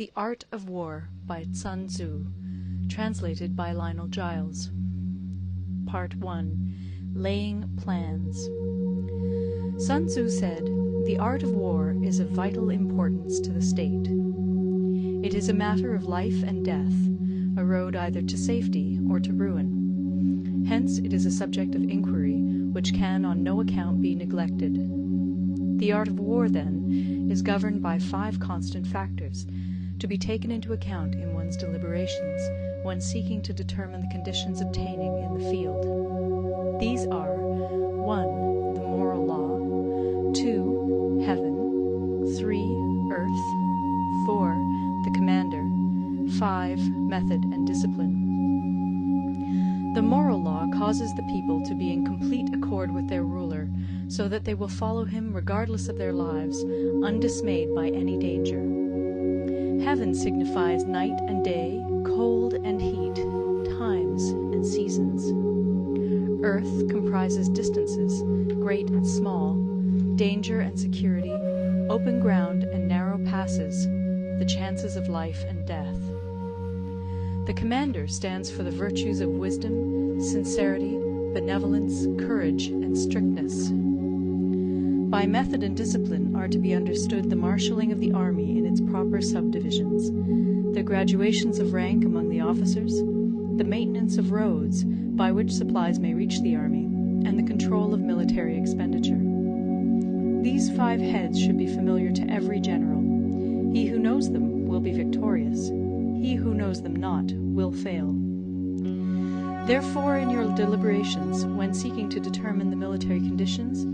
The Art of War by Sun Tzu, translated by Lionel Giles. Part 1. Laying Plans. Sun Tzu said, "The art of war is of vital importance to the state. It is a matter of life and death, a road either to safety or to ruin. Hence it is a subject of inquiry which can on no account be neglected. The art of war, then, is governed by 5 constant factors, to be taken into account in one's deliberations when seeking to determine the conditions obtaining in the field. These are 1. The moral law, 2. Heaven, 3. Earth, 4. The commander, 5. Method and discipline. The moral law causes the people to be in complete accord with their ruler, so that they will follow him regardless of their lives, undismayed by any danger. Heaven signifies night and day, cold and heat, times and seasons. Earth comprises distances, great and small, danger and security, open ground and narrow passes, the chances of life and death. The commander stands for the virtues of wisdom, sincerity, benevolence, courage, and strictness. By method and discipline are to be understood the marshalling of the army in its proper subdivisions, the graduations of rank among the officers, the maintenance of roads by which supplies may reach the army, and the control of military expenditure. These 5 heads should be familiar to every general. He who knows them will be victorious. He who knows them not will fail. Therefore, in your deliberations, when seeking to determine the military conditions,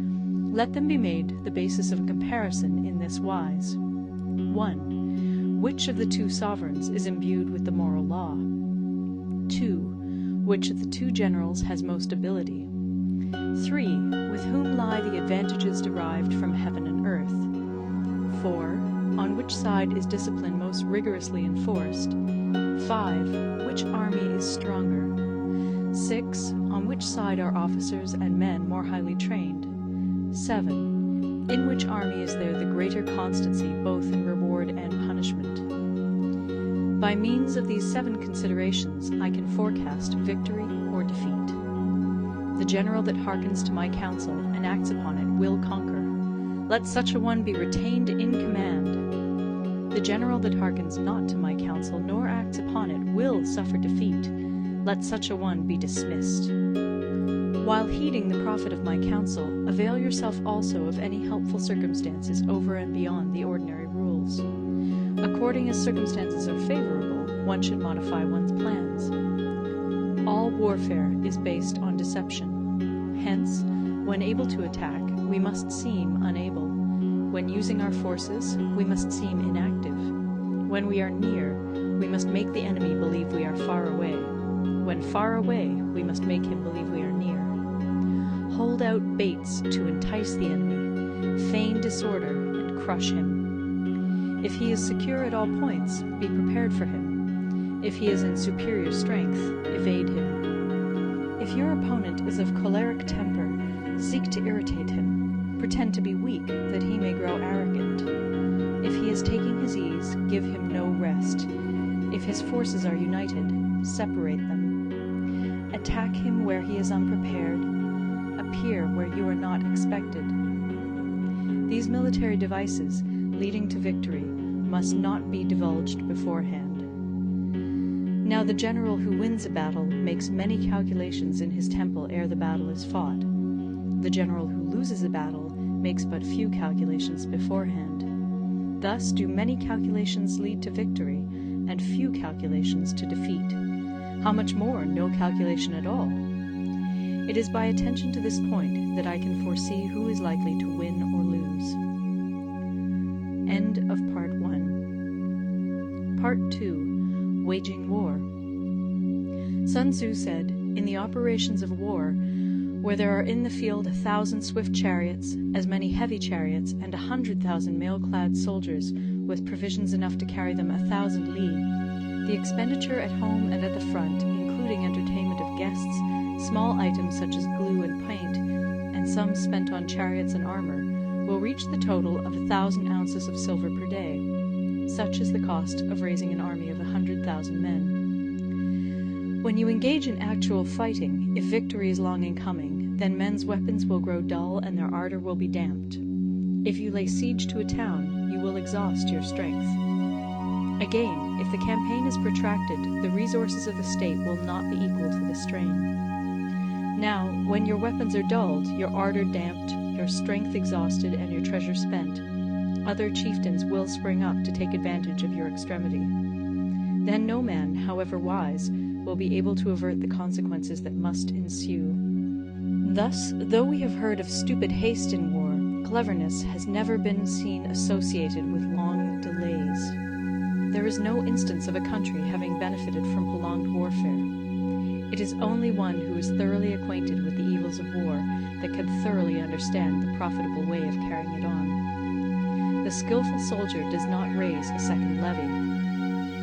let them be made the basis of a comparison in this wise. 1. Which of the 2 sovereigns is imbued with the moral law? 2. Which of the 2 generals has most ability? 3. With whom lie the advantages derived from heaven and earth? 4. On which side is discipline most rigorously enforced? 5. Which army is stronger? 6. On which side are officers and men more highly trained? 7. In which army is there the greater constancy both in reward and punishment? By means of these 7 considerations I can forecast victory or defeat. The general that hearkens to my counsel and acts upon it will conquer. Let such a one be retained in command. The general that hearkens not to my counsel nor acts upon it will suffer defeat. Let such a one be dismissed. While heeding the profit of my counsel, avail yourself also of any helpful circumstances over and beyond the ordinary rules. According as circumstances are favorable, one should modify one's plans. All warfare is based on deception. Hence, when able to attack, we must seem unable. When using our forces, we must seem inactive. When we are near, we must make the enemy believe we are far away. When far away, we must make him believe we are near. Hold out baits to entice the enemy, feign disorder, and crush him. If he is secure at all points, be prepared for him. If he is in superior strength, evade him. If your opponent is of choleric temper, seek to irritate him. Pretend to be weak, that he may grow arrogant. If he is taking his ease, give him no rest. If his forces are united, separate them. Attack him where he is unprepared. Appear where you are not expected. These military devices, leading to victory, must not be divulged beforehand. Now the general who wins a battle makes many calculations in his temple ere the battle is fought. The general who loses a battle makes but few calculations beforehand. Thus do many calculations lead to victory, and few calculations to defeat. How much more no calculation at all? It is by attention to this point that I can foresee who is likely to win or lose. End of Part 1. Part 2. Waging War. Sun Tzu said, "In the operations of war, where there are in the field 1,000 swift chariots, as many heavy chariots, and 100,000 mail-clad soldiers, with provisions enough to carry them 1,000 li, the expenditure at home and at the front, including entertainment of guests, small items such as glue and paint, and sums spent on chariots and armor, will reach the total of 1,000 ounces of silver per day. Such is the cost of raising an army of 100,000 men. When you engage in actual fighting, if victory is long in coming, then men's weapons will grow dull and their ardor will be damped. If you lay siege to a town, you will exhaust your strength. Again, if the campaign is protracted, the resources of the state will not be equal to the strain. Now, when your weapons are dulled, your ardor damped, your strength exhausted, and your treasure spent, other chieftains will spring up to take advantage of your extremity. Then no man, however wise, will be able to avert the consequences that must ensue. Thus, though we have heard of stupid haste in war, cleverness has never been seen associated with long delays. There is no instance of a country having benefited from prolonged warfare. It is only one who is thoroughly acquainted with the evils of war that can thoroughly understand the profitable way of carrying it on. The skillful soldier does not raise a second levy.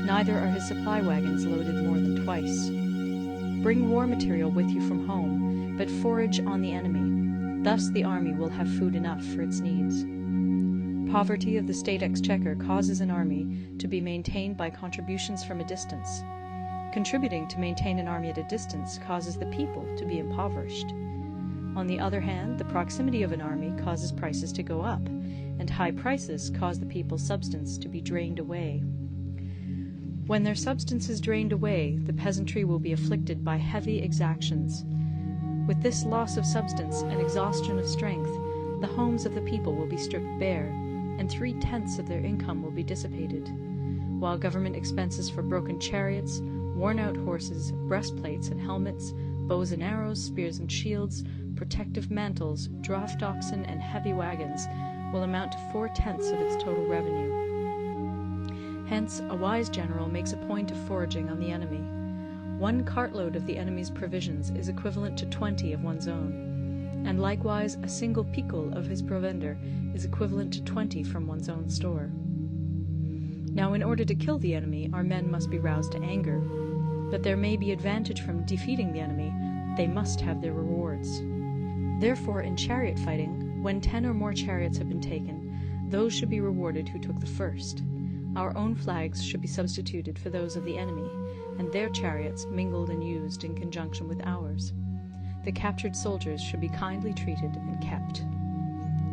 Neither are his supply wagons loaded more than twice. Bring war material with you from home, but forage on the enemy. Thus the army will have food enough for its needs. Poverty of the state exchequer causes an army to be maintained by contributions from a distance. Contributing to maintain an army at a distance causes the people to be impoverished. On the other hand, the proximity of an army causes prices to go up, and high prices cause the people's substance to be drained away. When their substance is drained away, the peasantry will be afflicted by heavy exactions. With this loss of substance and exhaustion of strength, the homes of the people will be stripped bare, and 3/10 of their income will be dissipated, while government expenses for broken chariots, worn-out horses, breastplates and helmets, bows and arrows, spears and shields, protective mantles, draft oxen, and heavy wagons will amount to 4/10 of its total revenue. Hence, a wise general makes a point of foraging on the enemy. 1 cartload of the enemy's provisions is equivalent to 20 of one's own, and likewise a single picul of his provender is equivalent to 20 from one's own store. Now, in order to kill the enemy, our men must be roused to anger. But there may be advantage from defeating the enemy, they must have their rewards. Therefore, in chariot fighting, when 10 or more chariots have been taken, those should be rewarded who took the first. Our own flags should be substituted for those of the enemy, and their chariots mingled and used in conjunction with ours. The captured soldiers should be kindly treated and kept.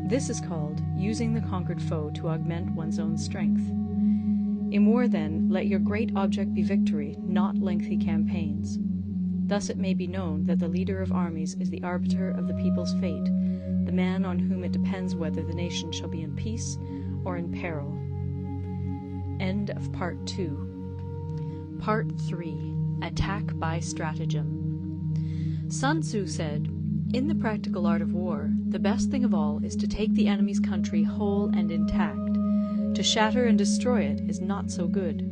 This is called using the conquered foe to augment one's own strength. In war, then, let your great object be victory, not lengthy campaigns. Thus it may be known that the leader of armies is the arbiter of the people's fate, the man on whom it depends whether the nation shall be in peace or in peril. End of Part 2. Part 3. Attack by Stratagem. Sun Tzu said, "In the practical art of war, the best thing of all is to take the enemy's country whole and intact. To shatter and destroy it is not so good.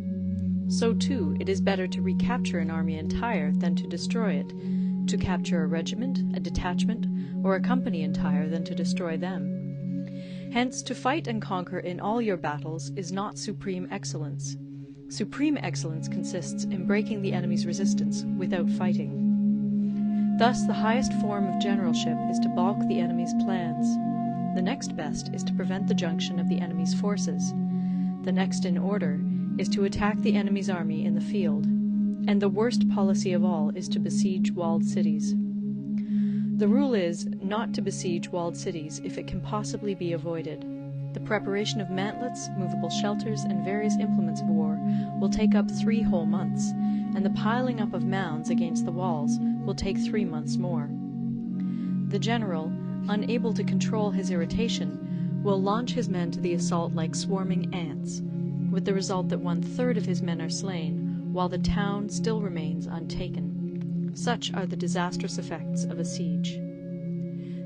So too, it is better to recapture an army entire than to destroy it, to capture a regiment, a detachment, or a company entire than to destroy them. Hence, to fight and conquer in all your battles is not supreme excellence. Supreme excellence consists in breaking the enemy's resistance without fighting. Thus, the highest form of generalship is to balk the enemy's plans. The next best is to prevent the junction of the enemy's forces. The next in order is to attack the enemy's army in the field. And the worst policy of all is to besiege walled cities. The rule is not to besiege walled cities if it can possibly be avoided. The preparation of mantlets, movable shelters, and various implements of war will take up 3 whole months, and the piling up of mounds against the walls will take 3 months more. The general, unable to control his irritation, will launch his men to the assault like swarming ants, with the result that 1/3 of his men are slain, while the town still remains untaken. Such are the disastrous effects of a siege.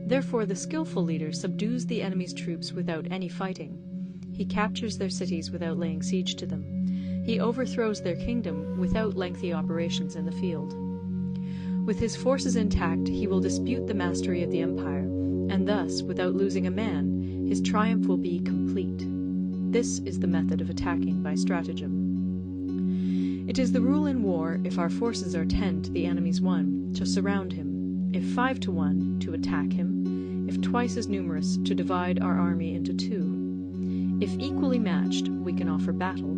Therefore the skillful leader subdues the enemy's troops without any fighting. He captures their cities without laying siege to them. He overthrows their kingdom without lengthy operations in the field. With his forces intact, he will dispute the mastery of the empire, and thus, without losing a man, his triumph will be complete. This is the method of attacking by stratagem. It is the rule in war, if our forces are 10 to the enemy's 1, to surround him; if 5 to 1, to attack him; if twice as numerous, to divide our army into 2. If equally matched, we can offer battle.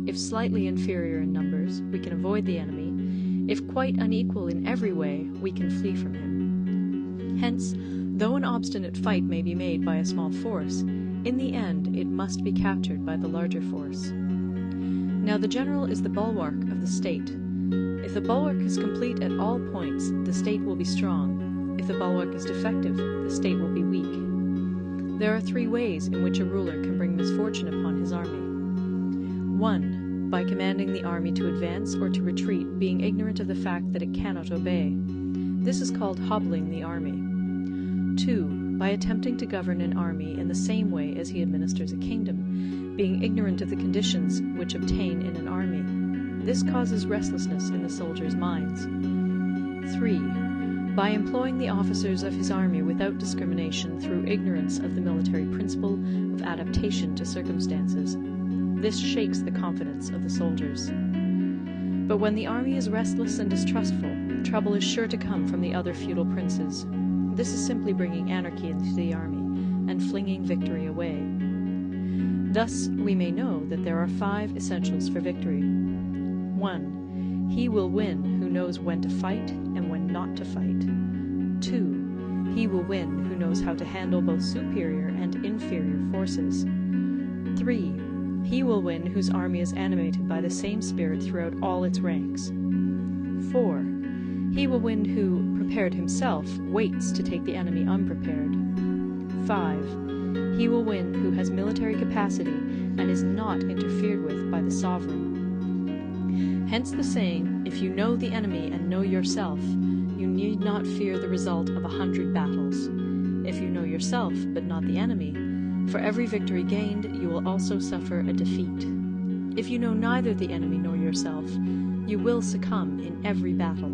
If slightly inferior in numbers, we can avoid the enemy. If quite unequal in every way, we can flee from him. Hence, though an obstinate fight may be made by a small force, in the end it must be captured by the larger force. Now the general is the bulwark of the state. If the bulwark is complete at all points, the state will be strong. If the bulwark is defective, the state will be weak. There are three ways in which a ruler can bring misfortune upon his army. 1. By commanding the army to advance or to retreat, being ignorant of the fact that it cannot obey. This is called hobbling the army. 2. By attempting to govern an army in the same way as he administers a kingdom, being ignorant of the conditions which obtain in an army. This causes restlessness in the soldiers' minds. 3. By employing the officers of his army without discrimination through ignorance of the military principle of adaptation to circumstances. This shakes the confidence of the soldiers. But when the army is restless and distrustful, trouble is sure to come from the other feudal princes. This is simply bringing anarchy into the army and flinging victory away. Thus we may know that there are 5 essentials for victory. 1. He will win who knows when to fight and when not to fight. 2. He will win who knows how to handle both superior and inferior forces. 3. He will win whose army is animated by the same spirit throughout all its ranks. 4. He will win who, prepared himself, waits to take the enemy unprepared. 5. He will win who has military capacity and is not interfered with by the sovereign. Hence the saying, if you know the enemy and know yourself, you need not fear the result of 100 battles. If you know yourself, but not the enemy, for every victory gained, you will also suffer a defeat. If you know neither the enemy nor yourself, you will succumb in every battle.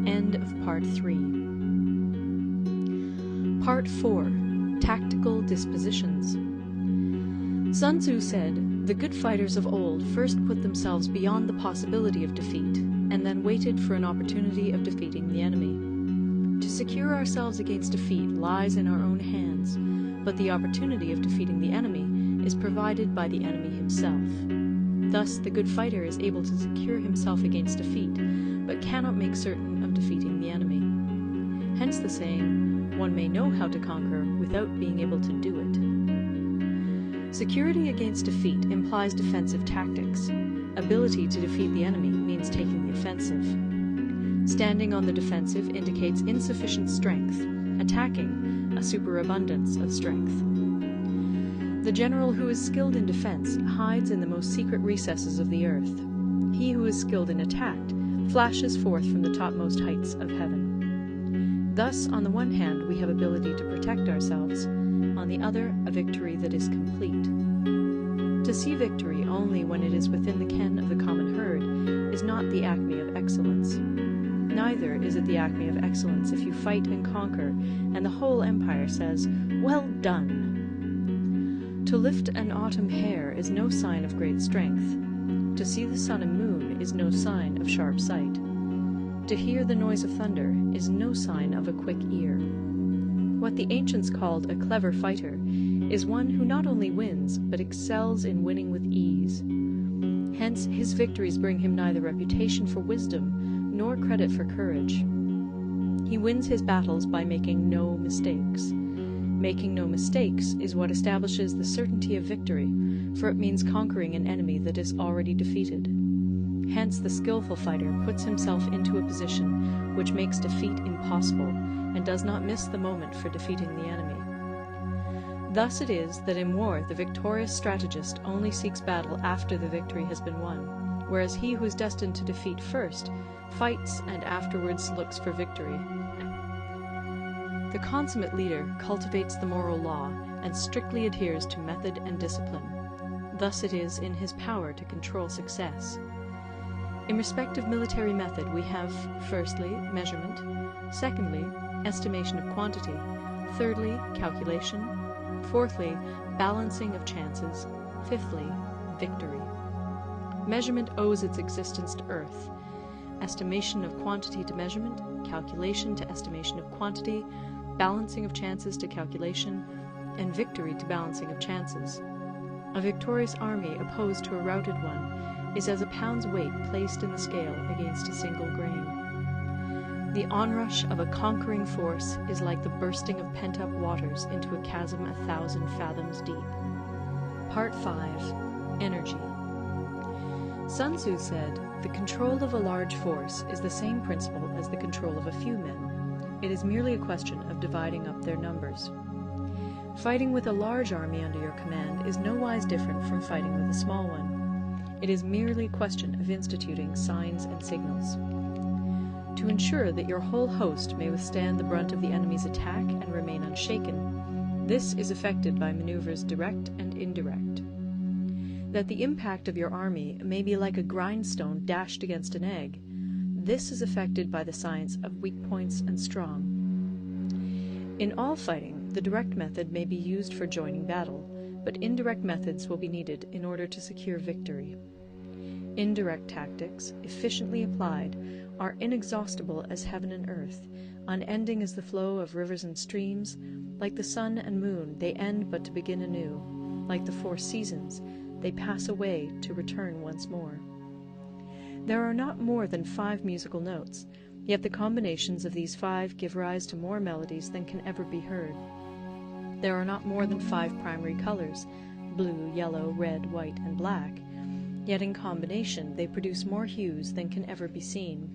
End of Part 3. Part 4. Tactical Dispositions. Sun Tzu said, "The good fighters of old first put themselves beyond the possibility of defeat, and then waited for an opportunity of defeating the enemy. To secure ourselves against defeat lies in our own hands, but the opportunity of defeating the enemy is provided by the enemy himself. Thus the good fighter is able to secure himself against defeat, but cannot make certain of defeating the enemy. Hence the saying, one may know how to conquer without being able to do it." Security against defeat implies defensive tactics. Ability to defeat the enemy means taking the offensive. Standing on the defensive indicates insufficient strength, attacking a superabundance of strength. The general who is skilled in defense hides in the most secret recesses of the earth. He who is skilled in attack flashes forth from the topmost heights of heaven. Thus, on the one hand, we have ability to protect ourselves, on the other, a victory that is complete. To see victory only when it is within the ken of the common herd is not the acme of excellence. Neither is it the acme of excellence if you fight and conquer, and the whole empire says, "Well done!" To lift an autumn hair is no sign of great strength. To see the sun and moon is no sign of sharp sight. To hear the noise of thunder is no sign of a quick ear. What the ancients called a clever fighter is one who not only wins, but excels in winning with ease. Hence his victories bring him neither reputation for wisdom nor credit for courage. He wins his battles by making no mistakes. Making no mistakes is what establishes the certainty of victory, for it means conquering an enemy that is already defeated. Hence the skillful fighter puts himself into a position which makes defeat impossible, and does not miss the moment for defeating the enemy. Thus it is that in war the victorious strategist only seeks battle after the victory has been won, whereas he who is destined to defeat first fights and afterwards looks for victory. The consummate leader cultivates the moral law and strictly adheres to method and discipline. Thus it is in his power to control success. In respect of military method we have, firstly, measurement, secondly, estimation of quantity, thirdly, calculation, fourthly, balancing of chances, fifthly, victory. Measurement owes its existence to earth, estimation of quantity to measurement, calculation to estimation of quantity, balancing of chances to calculation, and victory to balancing of chances. A victorious army opposed to a routed one is as a pound's weight placed in the scale against a single grain. The onrush of a conquering force is like the bursting of pent-up waters into a chasm 1,000 fathoms deep. Part 5. Energy. Sun Tzu said, "The control of a large force is the same principle as the control of a few men. It is merely a question of dividing up their numbers." Fighting with a large army under your command is nowise different from fighting with a small one. It is merely a question of instituting signs and signals. To ensure that your whole host may withstand the brunt of the enemy's attack and remain unshaken, this is effected by maneuvers direct and indirect. That the impact of your army may be like a grindstone dashed against an egg, this is effected by the science of weak points and strong. In all fighting, the direct method may be used for joining battle, but indirect methods will be needed in order to secure victory. Indirect tactics, efficiently applied, are inexhaustible as heaven and earth, unending as the flow of rivers and streams. Like the sun and moon, they end but to begin anew. Like the 4 seasons, they pass away to return once more. There are not more than 5 musical notes, yet the combinations of these 5 give rise to more melodies than can ever be heard. There are not more than 5 primary colors, blue, yellow, red, white, and black, yet in combination they produce more hues than can ever be seen.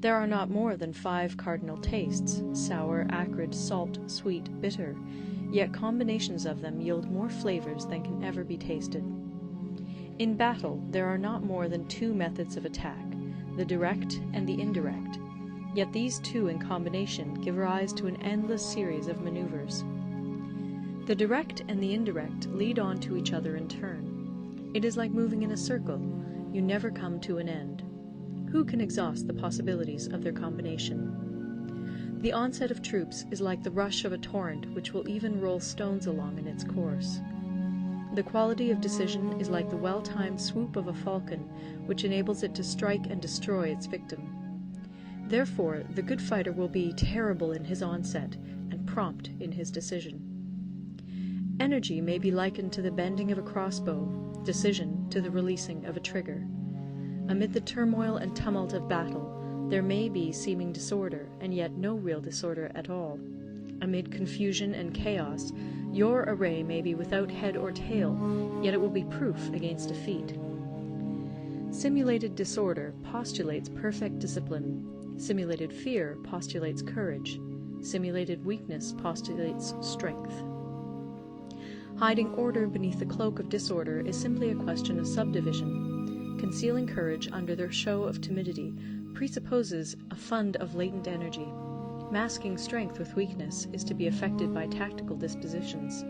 There are not more than 5 cardinal tastes, sour, acrid, salt, sweet, bitter, yet combinations of them yield more flavors than can ever be tasted. In battle there are not more than 2 methods of attack, the direct and the indirect, yet these 2 in combination give rise to an endless series of maneuvers. The direct and the indirect lead on to each other in turn. It is like moving in a circle, you never come to an end. Who can exhaust the possibilities of their combination? The onset of troops is like the rush of a torrent which will even roll stones along in its course. The quality of decision is like the well-timed swoop of a falcon, which enables it to strike and destroy its victim. Therefore, the good fighter will be terrible in his onset and prompt in his decision. Energy may be likened to the bending of a crossbow, decision to the releasing of a trigger. Amid the turmoil and tumult of battle, there may be seeming disorder, and yet no real disorder at all. Amid confusion and chaos, your array may be without head or tail, yet it will be proof against defeat. Simulated disorder postulates perfect discipline. Simulated fear postulates courage. Simulated weakness postulates strength. Hiding order beneath the cloak of disorder is simply a question of subdivision. Concealing courage under their show of timidity presupposes a fund of latent energy. Masking strength with weakness is to be effected by tactical dispositions.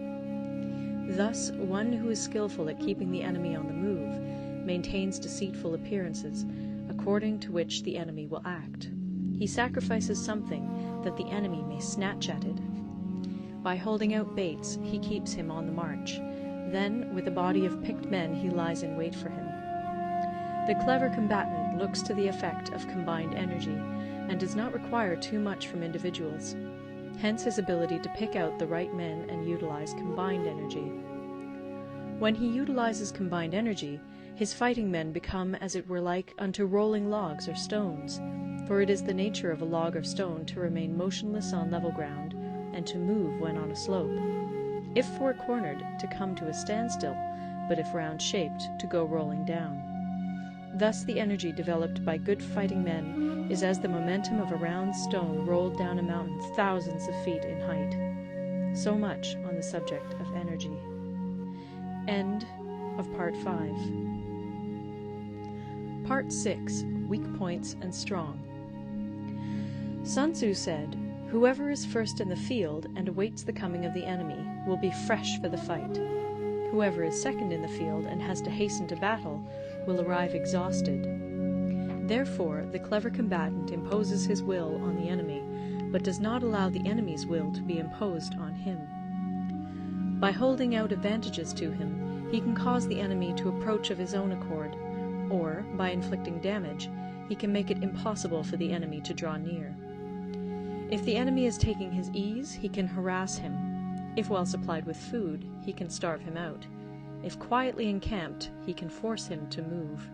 Thus, one who is skillful at keeping the enemy on the move maintains deceitful appearances, according to which the enemy will act. He sacrifices something that the enemy may snatch at it. By holding out baits, he keeps him on the march. Then, with a body of picked men, he lies in wait for him. The clever combatant looks to the effect of combined energy, and does not require too much from individuals. Hence his ability to pick out the right men and utilize combined energy. When he utilizes combined energy, his fighting men become as it were like unto rolling logs or stones, for it is the nature of a log or stone to remain motionless on level ground, and to move when on a slope. If four-cornered, to come to a standstill, but if round-shaped, to go rolling down. Thus the energy developed by good fighting men is as the momentum of a round stone rolled down a mountain thousands of feet in height. So much on the subject of energy. End of Part 5. Part 6. Weak Points and Strong. Sun Tzu said, "Whoever is first in the field and awaits the coming of the enemy will be fresh for the fight. Whoever is second in the field and has to hasten to battle will arrive exhausted." Therefore, the clever combatant imposes his will on the enemy, but does not allow the enemy's will to be imposed on him. By holding out advantages to him, he can cause the enemy to approach of his own accord, or, by inflicting damage, he can make it impossible for the enemy to draw near. If the enemy is taking his ease, he can harass him. If well supplied with food, he can starve him out. If quietly encamped, he can force him to move.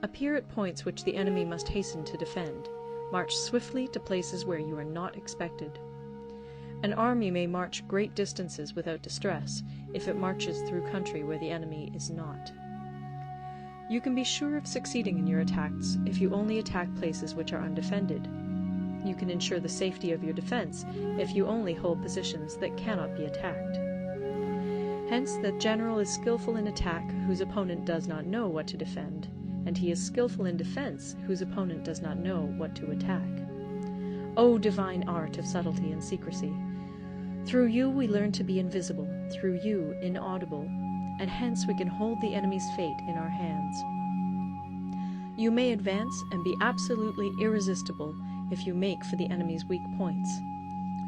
Appear at points which the enemy must hasten to defend. March swiftly to places where you are not expected. An army may march great distances without distress if it marches through country where the enemy is not. You can be sure of succeeding in your attacks if you only attack places which are undefended. You can ensure the safety of your defense if you only hold positions that cannot be attacked. Hence, that general is skillful in attack whose opponent does not know what to defend, and he is skillful in defense whose opponent does not know what to attack. O divine art of subtlety and secrecy! Through you we learn to be invisible, through you inaudible, and hence we can hold the enemy's fate in our hands. You may advance and be absolutely irresistible if you make for the enemy's weak points.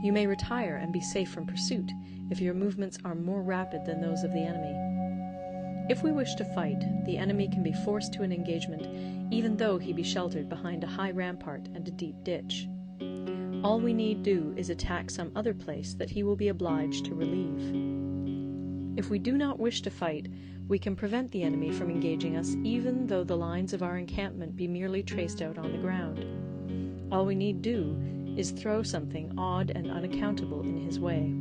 You may retire and be safe from pursuit if your movements are more rapid than those of the enemy. If we wish to fight, the enemy can be forced to an engagement even though he be sheltered behind a high rampart and a deep ditch. All we need do is attack some other place that he will be obliged to relieve. If we do not wish to fight, we can prevent the enemy from engaging us even though the lines of our encampment be merely traced out on the ground. All we need do is throw something odd and unaccountable in his way.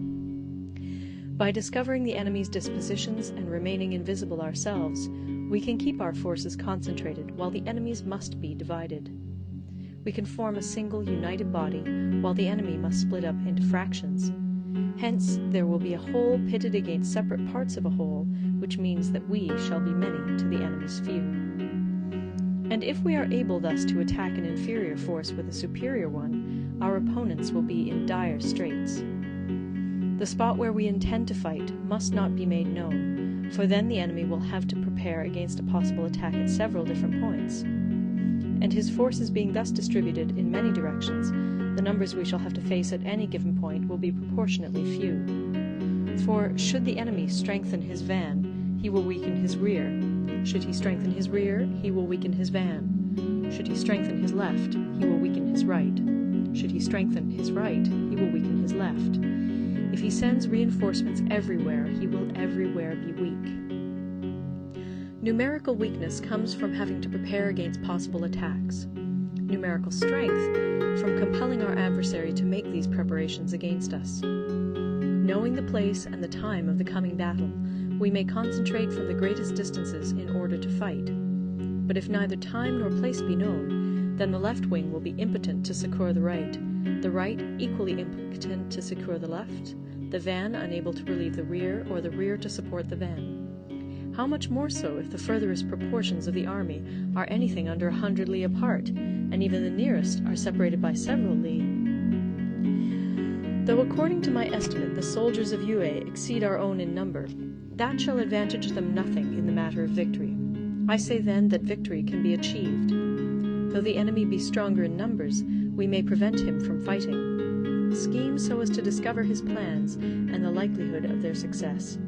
By discovering the enemy's dispositions and remaining invisible ourselves, we can keep our forces concentrated while the enemy's must be divided. We can form a single united body while the enemy must split up into fractions. Hence, there will be a whole pitted against separate parts of a whole, which means that we shall be many to the enemy's few. And if we are able thus to attack an inferior force with a superior one, our opponents will be in dire straits. The spot where we intend to fight must not be made known, for then the enemy will have to prepare against a possible attack at several different points. And his forces being thus distributed in many directions, the numbers we shall have to face at any given point will be proportionately few. For should the enemy strengthen his van, he will weaken his rear. Should he strengthen his rear, he will weaken his van. Should he strengthen his left, he will weaken his right. Should he strengthen his right, he will weaken his left. If he sends reinforcements everywhere, he will everywhere be weak. Numerical weakness comes from having to prepare against possible attacks. Numerical strength from compelling our adversary to make these preparations against us. Knowing the place and the time of the coming battle, we may concentrate from the greatest distances in order to fight. But if neither time nor place be known, then the left wing will be impotent to succour the right equally impotent to succour the left, the van unable to relieve the rear, or the rear to support the van. How much more so if the furthest proportions of the army are anything under 100 li apart, and even the nearest are separated by several li. Though according to my estimate the soldiers of Yue exceed our own in number, that shall advantage them nothing in the matter of victory. I say then that victory can be achieved. Though the enemy be stronger in numbers, we may prevent him from fighting. Scheme so as to discover his plans and the likelihood of their success.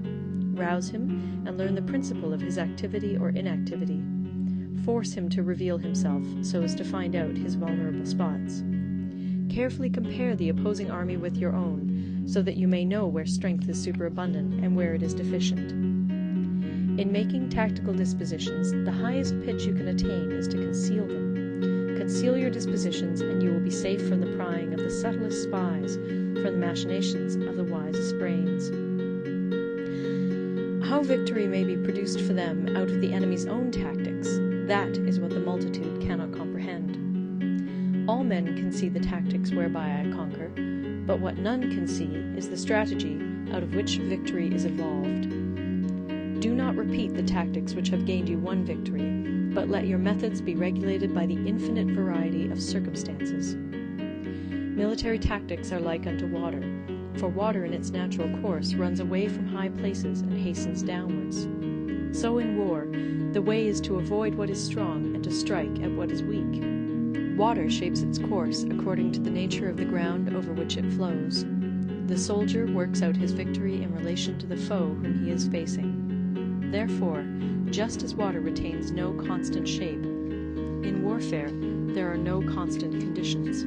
Rouse him and learn the principle of his activity or inactivity. Force him to reveal himself so as to find out his vulnerable spots. Carefully compare the opposing army with your own, so that you may know where strength is superabundant and where it is deficient. In making tactical dispositions, the highest pitch you can attain is to conceal them. Conceal your dispositions, and you will be safe from the prying of the subtlest spies, from the machinations of the wisest brains. How victory may be produced for them out of the enemy's own tactics, that is what the multitude cannot comprehend. All men can see the tactics whereby I conquer, but what none can see is the strategy out of which victory is evolved. Do not repeat the tactics which have gained you one victory, but let your methods be regulated by the infinite variety of circumstances. Military tactics are like unto water, for water in its natural course runs away from high places and hastens downwards. So in war, the way is to avoid what is strong and to strike at what is weak. Water shapes its course according to the nature of the ground over which it flows. The soldier works out his victory in relation to the foe whom he is facing. Therefore, just as water retains no constant shape, in warfare there are no constant conditions.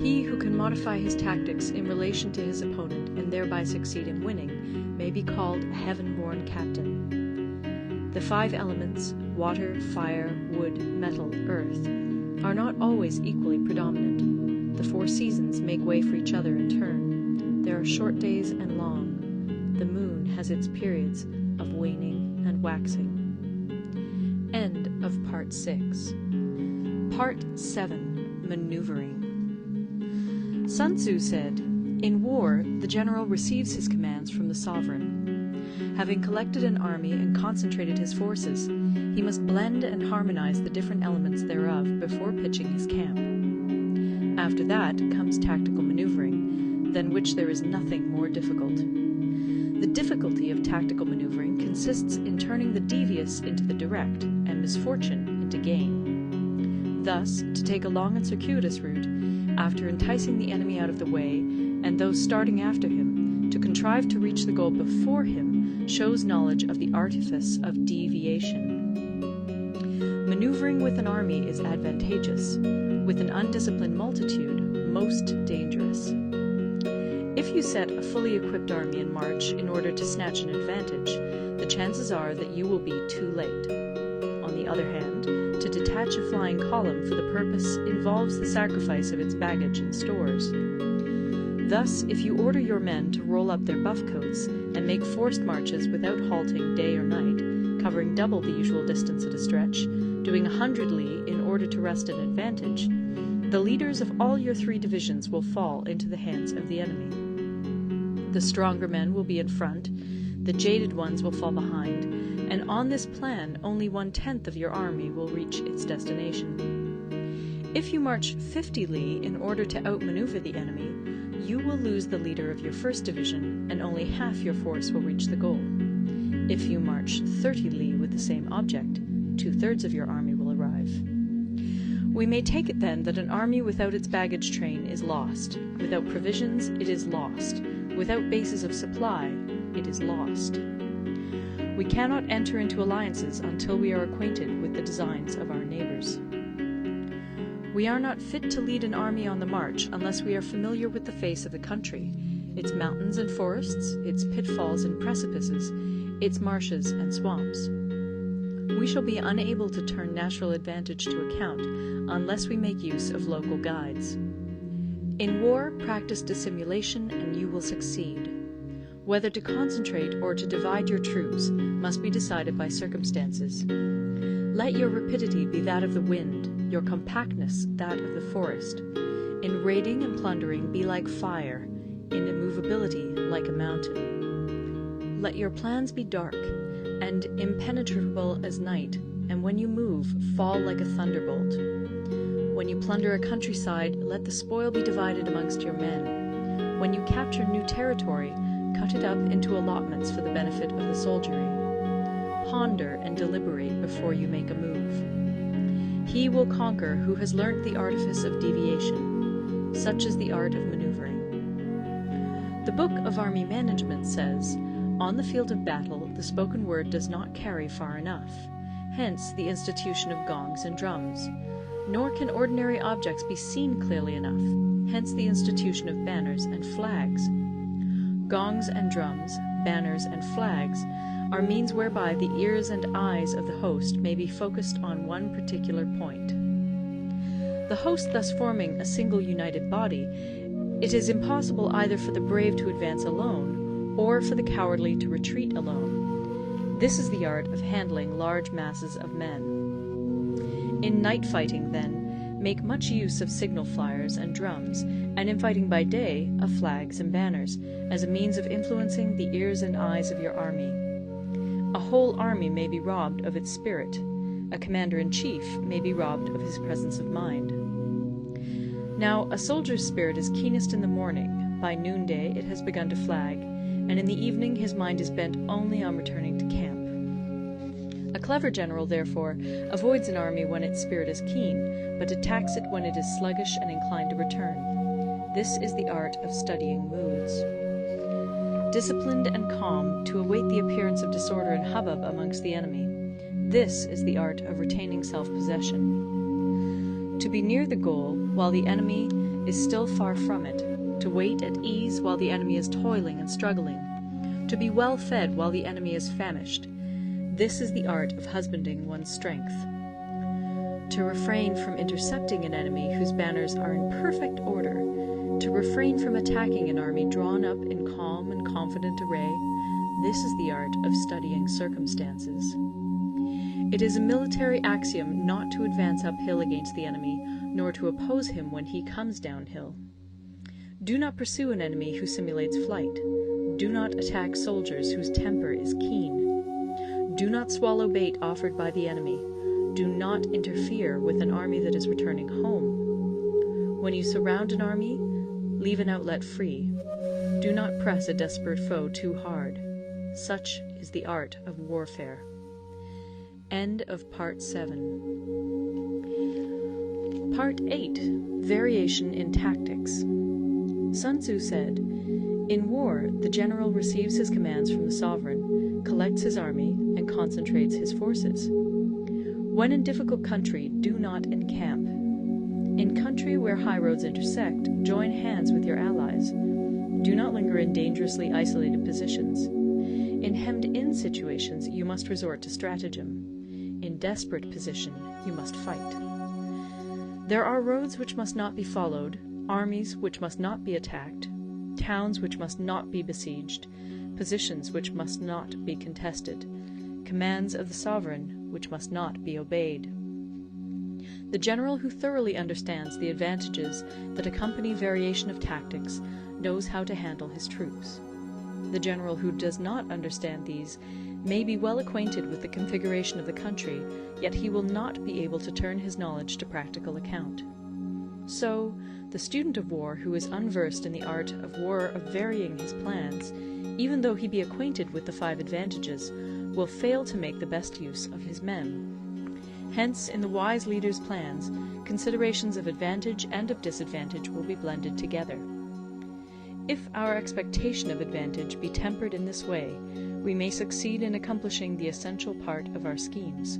He who can modify his tactics in relation to his opponent and thereby succeed in winning may be called a heaven-born captain. The 5 elements, water, fire, wood, metal, earth, are not always equally predominant. The 4 seasons make way for each other in turn. There are short days and long. The moon has its periods of waning and waxing. End of Part 6. Part 7. Maneuvering. Sun Tzu said, "In war, the general receives his commands from the sovereign. Having collected an army and concentrated his forces, he must blend and harmonize the different elements thereof before pitching his camp. After that comes tactical maneuvering, than which there is nothing more difficult. The difficulty of tactical maneuvering consists in turning the devious into the direct, and misfortune into gain. Thus, to take a long and circuitous route, after enticing the enemy out of the way, and those starting after him, to contrive to reach the goal before him, shows knowledge of the artifice of deviation. Maneuvering with an army is advantageous, with an undisciplined multitude most dangerous. If you set a fully equipped army in march in order to snatch an advantage, the chances are that you will be too late. On the other hand, to detach a flying column for the purpose involves the sacrifice of its baggage and stores. Thus, if you order your men to roll up their buff coats and make forced marches without halting day or night, covering double the usual distance at a stretch, doing 100 li in order to wrest an advantage, the leaders of all your 3 divisions will fall into the hands of the enemy. The stronger men will be in front, the jaded ones will fall behind, and on this plan only 1/10 of your army will reach its destination. If you march 50 li in order to outmaneuver the enemy, you will lose the leader of your 1st division, and only half your force will reach the goal. If you march 30 li with the same object, 2/3 of your army will arrive. We may take it then that an army without its baggage train is lost. Without provisions, it is lost. Without bases of supply, it is lost. We cannot enter into alliances until we are acquainted with the designs of our neighbors. We are not fit to lead an army on the march unless we are familiar with the face of the country, its mountains and forests, its pitfalls and precipices, its marshes and swamps. We shall be unable to turn natural advantage to account unless we make use of local guides. In war, practice dissimulation and you will succeed. Whether to concentrate or to divide your troops must be decided by circumstances. Let your rapidity be that of the wind, your compactness that of the forest. In raiding and plundering be like fire, in immovability like a mountain. Let your plans be dark, and impenetrable as night, and when you move, fall like a thunderbolt. When you plunder a countryside, let the spoil be divided amongst your men. When you capture new territory, cut it up into allotments for the benefit of the soldiery. Ponder and deliberate before you make a move. He will conquer who has learnt the artifice of deviation. Such is the art of maneuvering. The Book of Army Management says, "On the field of battle, the spoken word does not carry far enough. Hence the institution of gongs and drums. Nor can ordinary objects be seen clearly enough. Hence the institution of banners and flags. Gongs and drums, banners and flags are means whereby the ears and eyes of the host may be focused on one particular point. The host thus forming a single united body, it is impossible either for the brave to advance alone, or for the cowardly to retreat alone. This is the art of handling large masses of men. In night fighting, then, make much use of signal flyers and drums, and in fighting by day, of flags and banners, as a means of influencing the ears and eyes of your army. A whole army may be robbed of its spirit. A commander-in-chief may be robbed of his presence of mind. Now, a soldier's spirit is keenest in the morning. By noonday it has begun to flag, and in the evening his mind is bent only on returning to camp. A clever general, therefore, avoids an army when its spirit is keen, but attacks it when it is sluggish and inclined to return. This is the art of studying moods. Disciplined and calm, to await the appearance of disorder and hubbub amongst the enemy. This is the art of retaining self-possession. To be near the goal while the enemy is still far from it, to wait at ease while the enemy is toiling and struggling, to be well fed while the enemy is famished. This is the art of husbanding one's strength. To refrain from intercepting an enemy whose banners are in perfect order, to refrain from attacking an army drawn up in calm and confident array, this is the art of studying circumstances. It is a military axiom not to advance uphill against the enemy, nor to oppose him when he comes downhill. Do not pursue an enemy who simulates flight. Do not attack soldiers whose temper is keen. Do not swallow bait offered by the enemy. Do not interfere with an army that is returning home. When you surround an army, leave an outlet free. Do not press a desperate foe too hard. Such is the art of warfare. End of Part 7. Part 8. Variation in Tactics. Sun Tzu said, "In war, the general receives his commands from the sovereign, collects his army, and concentrates his forces. When in difficult country, do not encamp. In country where highroads intersect, join hands with your allies. Do not linger in dangerously isolated positions. In hemmed-in situations, you must resort to stratagem. In desperate position, you must fight. There are roads which must not be followed, armies which must not be attacked, towns which must not be besieged, positions which must not be contested, commands of the sovereign which must not be obeyed." The general who thoroughly understands the advantages that accompany variation of tactics knows how to handle his troops. The general who does not understand these may be well acquainted with the configuration of the country, yet he will not be able to turn his knowledge to practical account. So, the student of war who is unversed in the art of war of varying his plans, even though he be acquainted with the 5 advantages, will fail to make the best use of his men. Hence, in the wise leader's plans, considerations of advantage and of disadvantage will be blended together. If our expectation of advantage be tempered in this way, we may succeed in accomplishing the essential part of our schemes.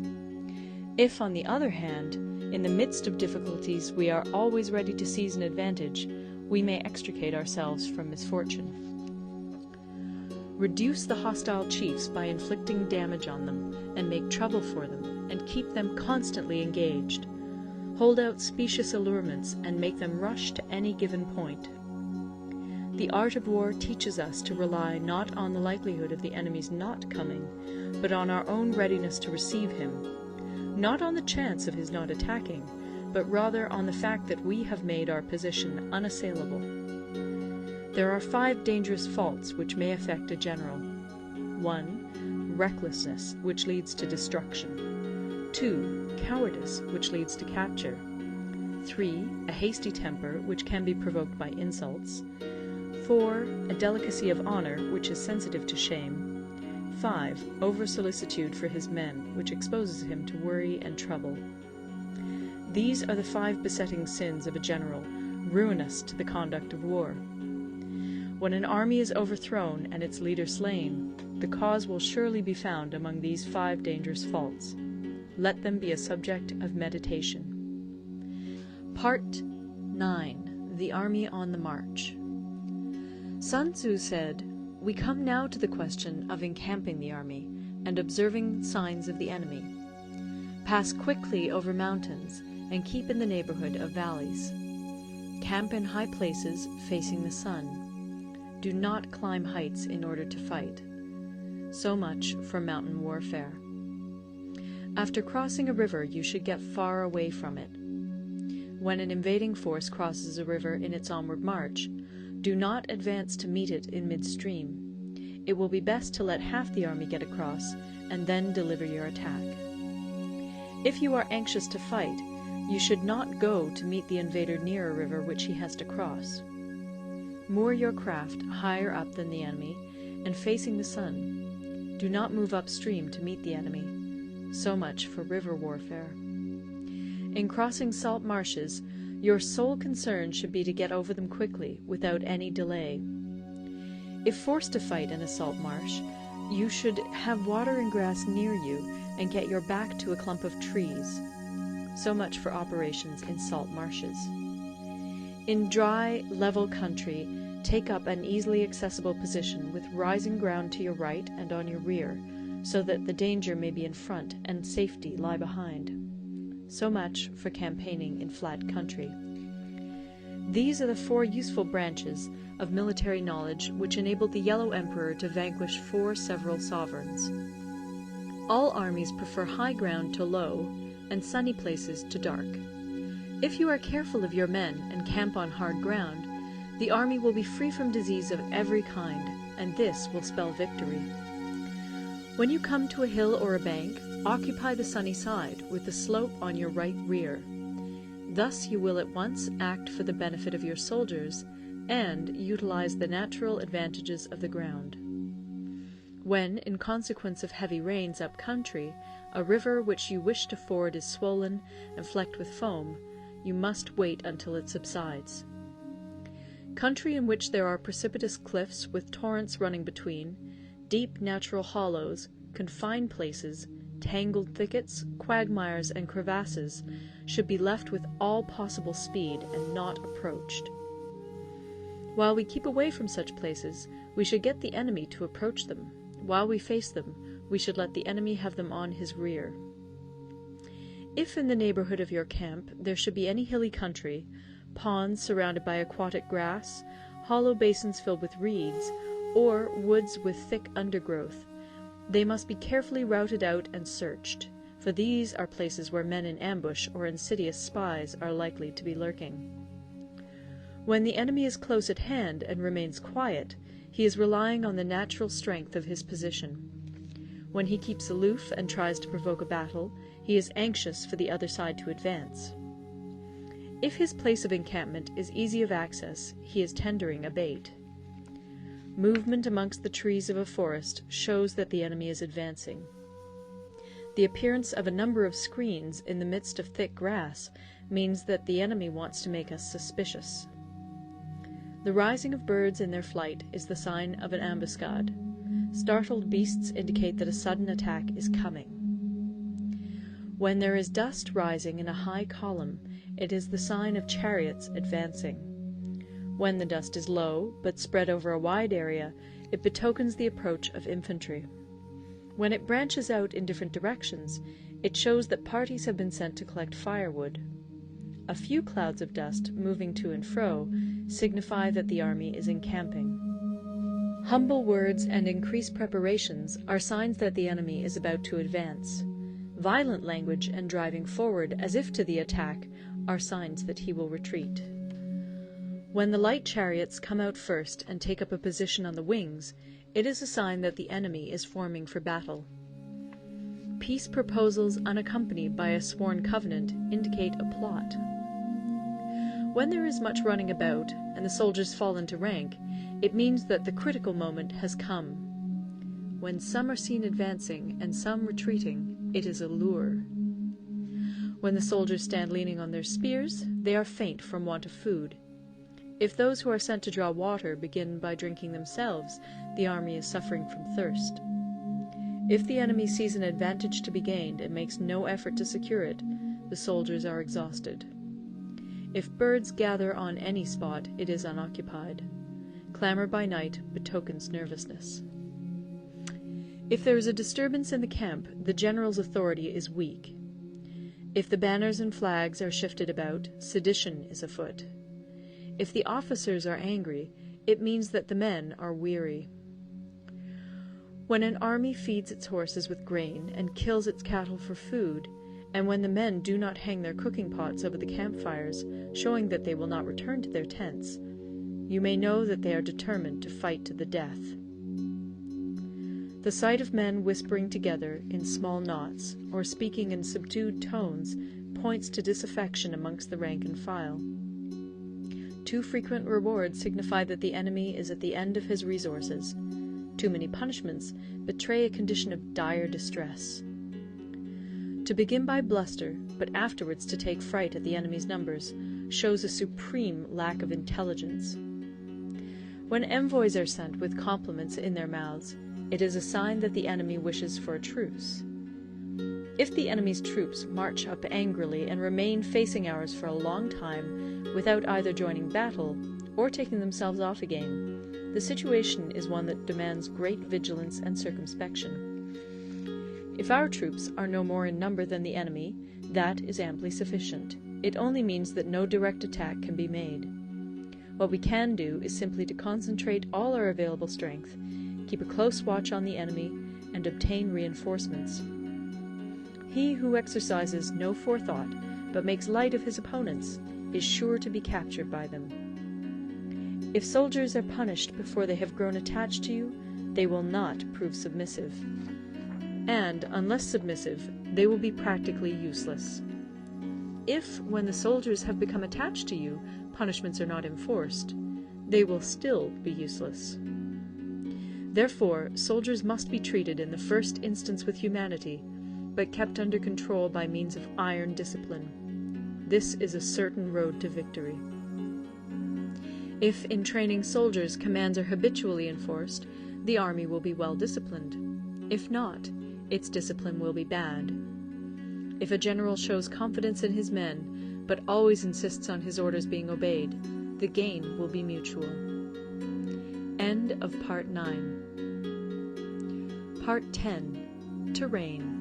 If, on the other hand, in the midst of difficulties we are always ready to seize an advantage, we may extricate ourselves from misfortune. Reduce the hostile chiefs by inflicting damage on them, and make trouble for them, and keep them constantly engaged. Hold out specious allurements, and make them rush to any given point. The art of war teaches us to rely not on the likelihood of the enemy's not coming, but on our own readiness to receive him, not on the chance of his not attacking, but rather on the fact that we have made our position unassailable. There are 5 dangerous faults which may affect a general. 1. Recklessness, which leads to destruction. 2. Cowardice, which leads to capture. 3. A hasty temper, which can be provoked by insults. 4. A delicacy of honor, which is sensitive to shame. 5. Over-solicitude for his men, which exposes him to worry and trouble. These are the 5 besetting sins of a general, ruinous to the conduct of war. When an army is overthrown and its leader slain, the cause will surely be found among these 5 dangerous faults. Let them be a subject of meditation. Part 9. The Army on the March. Sun Tzu said, "We come now to the question of encamping the army, and observing signs of the enemy. Pass quickly over mountains, and keep in the neighborhood of valleys. Camp in high places, facing the sun. Do not climb heights in order to fight." So much for mountain warfare. After crossing a river, you should get far away from it. When an invading force crosses a river in its onward march, do not advance to meet it in midstream. It will be best to let half the army get across, and then deliver your attack. If you are anxious to fight, you should not go to meet the invader near a river which he has to cross. Moor your craft higher up than the enemy, and facing the sun. Do not move upstream to meet the enemy. So much for river warfare. In crossing salt marshes, your sole concern should be to get over them quickly, without any delay. If forced to fight in a salt marsh, you should have water and grass near you, and get your back to a clump of trees. So much for operations in salt marshes. In dry, level country, Take up an easily accessible position with rising ground to your right and on your rear, so that the danger may be in front and safety lie behind. So much for campaigning in flat country. These are the 4 useful branches of military knowledge which enabled the Yellow Emperor to vanquish 4 several sovereigns. All armies prefer high ground to low, and sunny places to dark. If you are careful of your men and camp on hard ground, the army will be free from disease of every kind, and this will spell victory. When you come to a hill or a bank, occupy the sunny side, with the slope on your right rear. Thus you will at once act for the benefit of your soldiers, and utilize the natural advantages of the ground. When, in consequence of heavy rains up country, a river which you wish to ford is swollen and flecked with foam, you must wait until it subsides. Country in which there are precipitous cliffs with torrents running between, deep natural hollows, confined places, tangled thickets, quagmires, and crevasses should be left with all possible speed and not approached. While we keep away from such places, we should get the enemy to approach them. While we face them, we should let the enemy have them on his rear. If in the neighbourhood of your camp there should be any hilly country, ponds surrounded by aquatic grass, hollow basins filled with reeds, or woods with thick undergrowth, they must be carefully routed out and searched, for these are places where men in ambush or insidious spies are likely to be lurking. When the enemy is close at hand and remains quiet, he is relying on the natural strength of his position. When he keeps aloof and tries to provoke a battle, he is anxious for the other side to advance. If his place of encampment is easy of access, he is tendering a bait. Movement amongst the trees of a forest shows that the enemy is advancing. The appearance of a number of screens in the midst of thick grass means that the enemy wants to make us suspicious. The rising of birds in their flight is the sign of an ambuscade. Startled beasts indicate that a sudden attack is coming. When there is dust rising in a high column, it is the sign of chariots advancing. When the dust is low, but spread over a wide area, it betokens the approach of infantry. When it branches out in different directions, it shows that parties have been sent to collect firewood. A few clouds of dust, moving to and fro, signify that the army is encamping. Humble words and increased preparations are signs that the enemy is about to advance. Violent language and driving forward as if to the attack are signs that he will retreat. When the light chariots come out first and take up a position on the wings, it is a sign that the enemy is forming for battle. Peace proposals unaccompanied by a sworn covenant indicate a plot. When there is much running about, and the soldiers fall into rank, it means that the critical moment has come. When some are seen advancing and some retreating, it is a lure. When the soldiers stand leaning on their spears, they are faint from want of food. If those who are sent to draw water begin by drinking themselves, the army is suffering from thirst. If the enemy sees an advantage to be gained and makes no effort to secure it, the soldiers are exhausted. If birds gather on any spot, it is unoccupied. Clamour by night betokens nervousness. If there is a disturbance in the camp, the general's authority is weak. If the banners and flags are shifted about, sedition is afoot. If the officers are angry, it means that the men are weary. When an army feeds its horses with grain and kills its cattle for food, and when the men do not hang their cooking pots over the campfires, showing that they will not return to their tents, you may know that they are determined to fight to the death. The sight of men whispering together in small knots, or speaking in subdued tones, points to disaffection amongst the rank and file. Too frequent rewards signify that the enemy is at the end of his resources. Too many punishments betray a condition of dire distress. To begin by bluster, but afterwards to take fright at the enemy's numbers, shows a supreme lack of intelligence. When envoys are sent with compliments in their mouths, it is a sign that the enemy wishes for a truce. If the enemy's troops march up angrily and remain facing ours for a long time without either joining battle or taking themselves off again, the situation is one that demands great vigilance and circumspection. If our troops are no more in number than the enemy, that is amply sufficient. It only means that no direct attack can be made. What we can do is simply to concentrate all our available strength, keep a close watch on the enemy, and obtain reinforcements. He who exercises no forethought, but makes light of his opponents, is sure to be captured by them. If soldiers are punished before they have grown attached to you, they will not prove submissive. And, unless submissive, they will be practically useless. If, when the soldiers have become attached to you, punishments are not enforced, they will still be useless. Therefore, soldiers must be treated in the first instance with humanity, but kept under control by means of iron discipline. This is a certain road to victory. If in training soldiers commands are habitually enforced, the army will be well disciplined. If not, its discipline will be bad. If a general shows confidence in his men, but always insists on his orders being obeyed, the gain will be mutual. End of Part 9. Part 10. Terrain.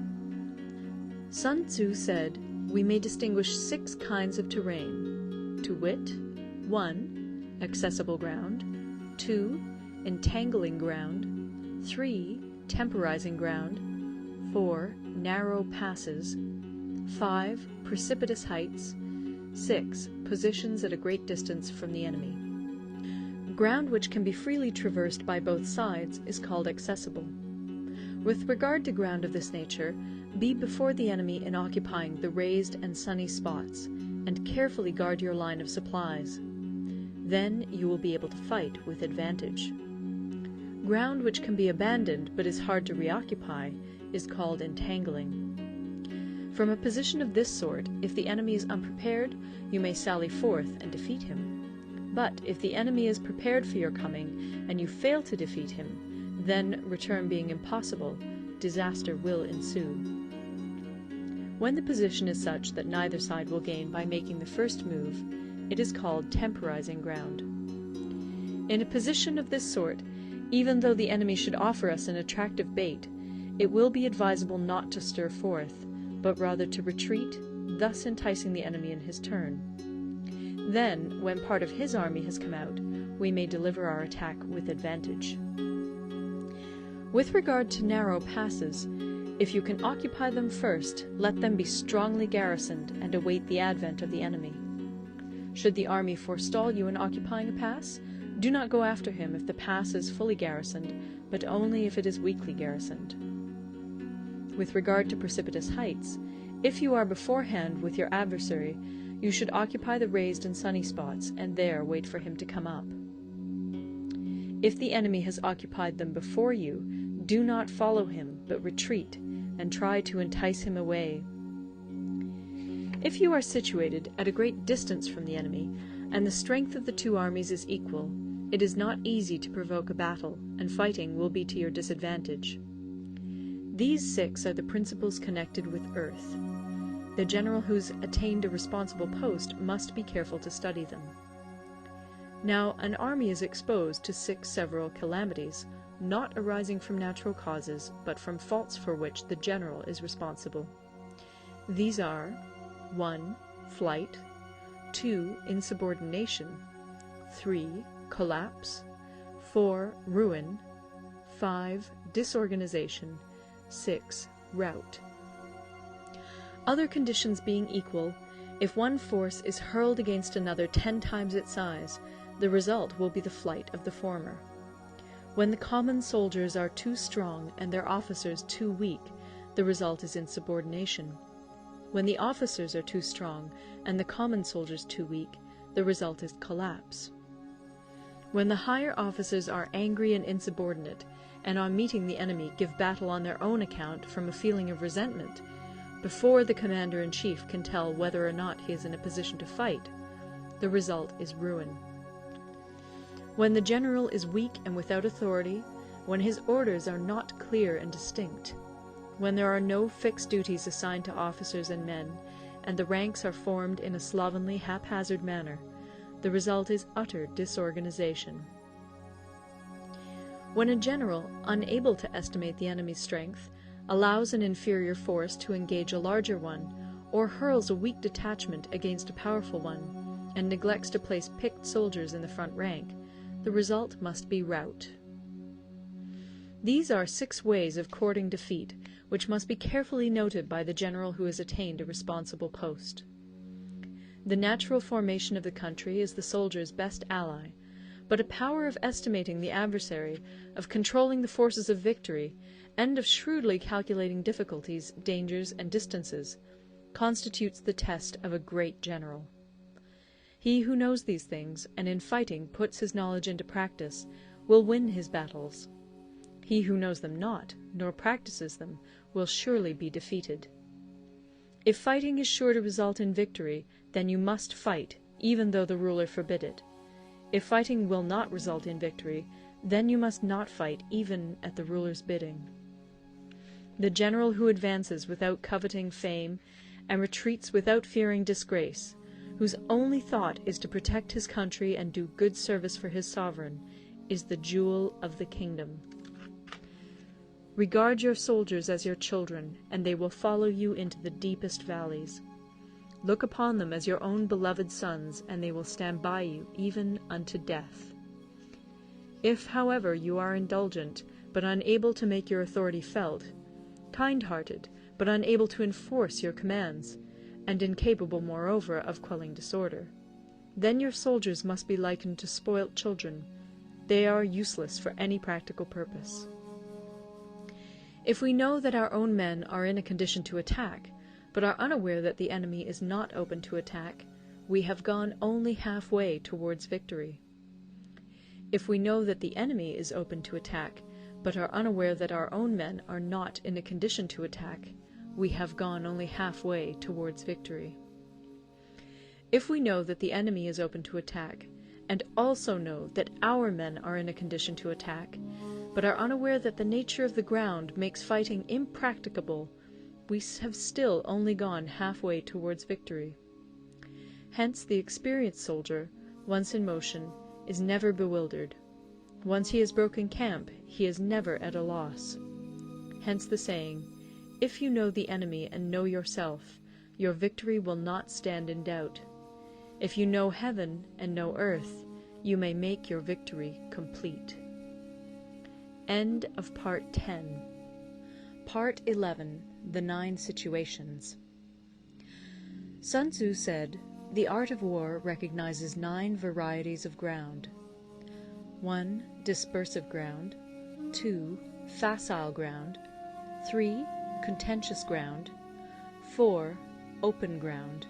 Sun Tzu said, "We may distinguish 6 kinds of terrain, to wit, 1. Accessible ground, 2. Entangling ground, 3. Temporizing ground, 4. Narrow passes, 5. Precipitous heights, 6. Positions at a great distance from the enemy." Ground which can be freely traversed by both sides is called accessible. With regard to ground of this nature, be before the enemy in occupying the raised and sunny spots, and carefully guard your line of supplies. Then you will be able to fight with advantage. Ground which can be abandoned but is hard to reoccupy is called entangling. From a position of this sort, if the enemy is unprepared, you may sally forth and defeat him. But if the enemy is prepared for your coming, and you fail to defeat him, then, return being impossible, disaster will ensue. When the position is such that neither side will gain by making the first move, it is called temporizing ground. In a position of this sort, even though the enemy should offer us an attractive bait, it will be advisable not to stir forth, but rather to retreat, thus enticing the enemy in his turn. Then, when part of his army has come out, we may deliver our attack with advantage. With regard to narrow passes, if you can occupy them first, let them be strongly garrisoned and await the advent of the enemy. Should the army forestall you in occupying a pass, do not go after him if the pass is fully garrisoned, but only if it is weakly garrisoned. With regard to precipitous heights, if you are beforehand with your adversary, you should occupy the raised and sunny spots, and there wait for him to come up. If the enemy has occupied them before you, do not follow him, but retreat, and try to entice him away. If you are situated at a great distance from the enemy, and the strength of the two armies is equal, it is not easy to provoke a battle, and fighting will be to your disadvantage. These 6 are the principles connected with earth. The general who's attained a responsible post must be careful to study them. Now, an army is exposed to 6 several calamities, not arising from natural causes, but from faults for which the general is responsible. These are 1. Flight, 2. Insubordination, 3. Collapse, 4. Ruin, 5. Disorganization, 6. Rout. Other conditions being equal, if one force is hurled against another 10 times its size, the result will be the flight of the former. When the common soldiers are too strong and their officers too weak, the result is insubordination. When the officers are too strong and the common soldiers too weak, the result is collapse. When the higher officers are angry and insubordinate, and on meeting the enemy give battle on their own account from a feeling of resentment, before the commander-in-chief can tell whether or not he is in a position to fight, the result is ruin. When the general is weak and without authority, when his orders are not clear and distinct, when there are no fixed duties assigned to officers and men, and the ranks are formed in a slovenly, haphazard manner, The result is utter disorganization. When a general, unable to estimate the enemy's strength, allows an inferior force to engage a larger one, or hurls a weak detachment against a powerful one, and neglects to place picked soldiers in the front rank, the result must be rout. These are 6 ways of courting defeat, which must be carefully noted by the general who has attained a responsible post. The natural formation of the country is the soldier's best ally, but a power of estimating the adversary, of controlling the forces of victory, and of shrewdly calculating difficulties, dangers, and distances, constitutes the test of a great general. He who knows these things, and in fighting puts his knowledge into practice, will win his battles. He who knows them not, nor practices them, will surely be defeated. If fighting is sure to result in victory, then you must fight, even though the ruler forbid it. If fighting will not result in victory, then you must not fight even at the ruler's bidding. The general who advances without coveting fame, and retreats without fearing disgrace, whose only thought is to protect his country and do good service for his sovereign, is the jewel of the kingdom. Regard your soldiers as your children, and they will follow you into the deepest valleys. Look upon them as your own beloved sons, and they will stand by you even unto death. If, however, you are indulgent, but unable to make your authority felt, kind-hearted, but unable to enforce your commands, and incapable, moreover, of quelling disorder, then your soldiers must be likened to spoilt children. They are useless for any practical purpose. If we know that our own men are in a condition to attack, but are unaware that the enemy is not open to attack, we have gone only halfway towards victory. If we know that the enemy is open to attack, but are unaware that our own men are not in a condition to attack, we have gone only halfway towards victory. If we know that the enemy is open to attack, and also know that our men are in a condition to attack, but are unaware that the nature of the ground makes fighting impracticable, we have still only gone halfway towards victory. Hence the experienced soldier, once in motion, is never bewildered. Once he has broken camp, he is never at a loss. Hence the saying, "If you know the enemy and know yourself, your victory will not stand in doubt. If you know heaven and know earth, you may make your victory complete." End of Part 10. Part 11. The 9 Situations. Sun Tzu said, "The art of war recognizes 9 varieties of ground. 1. Dispersive ground. 2. Facile ground. 3. Contentious ground. 4. Open ground.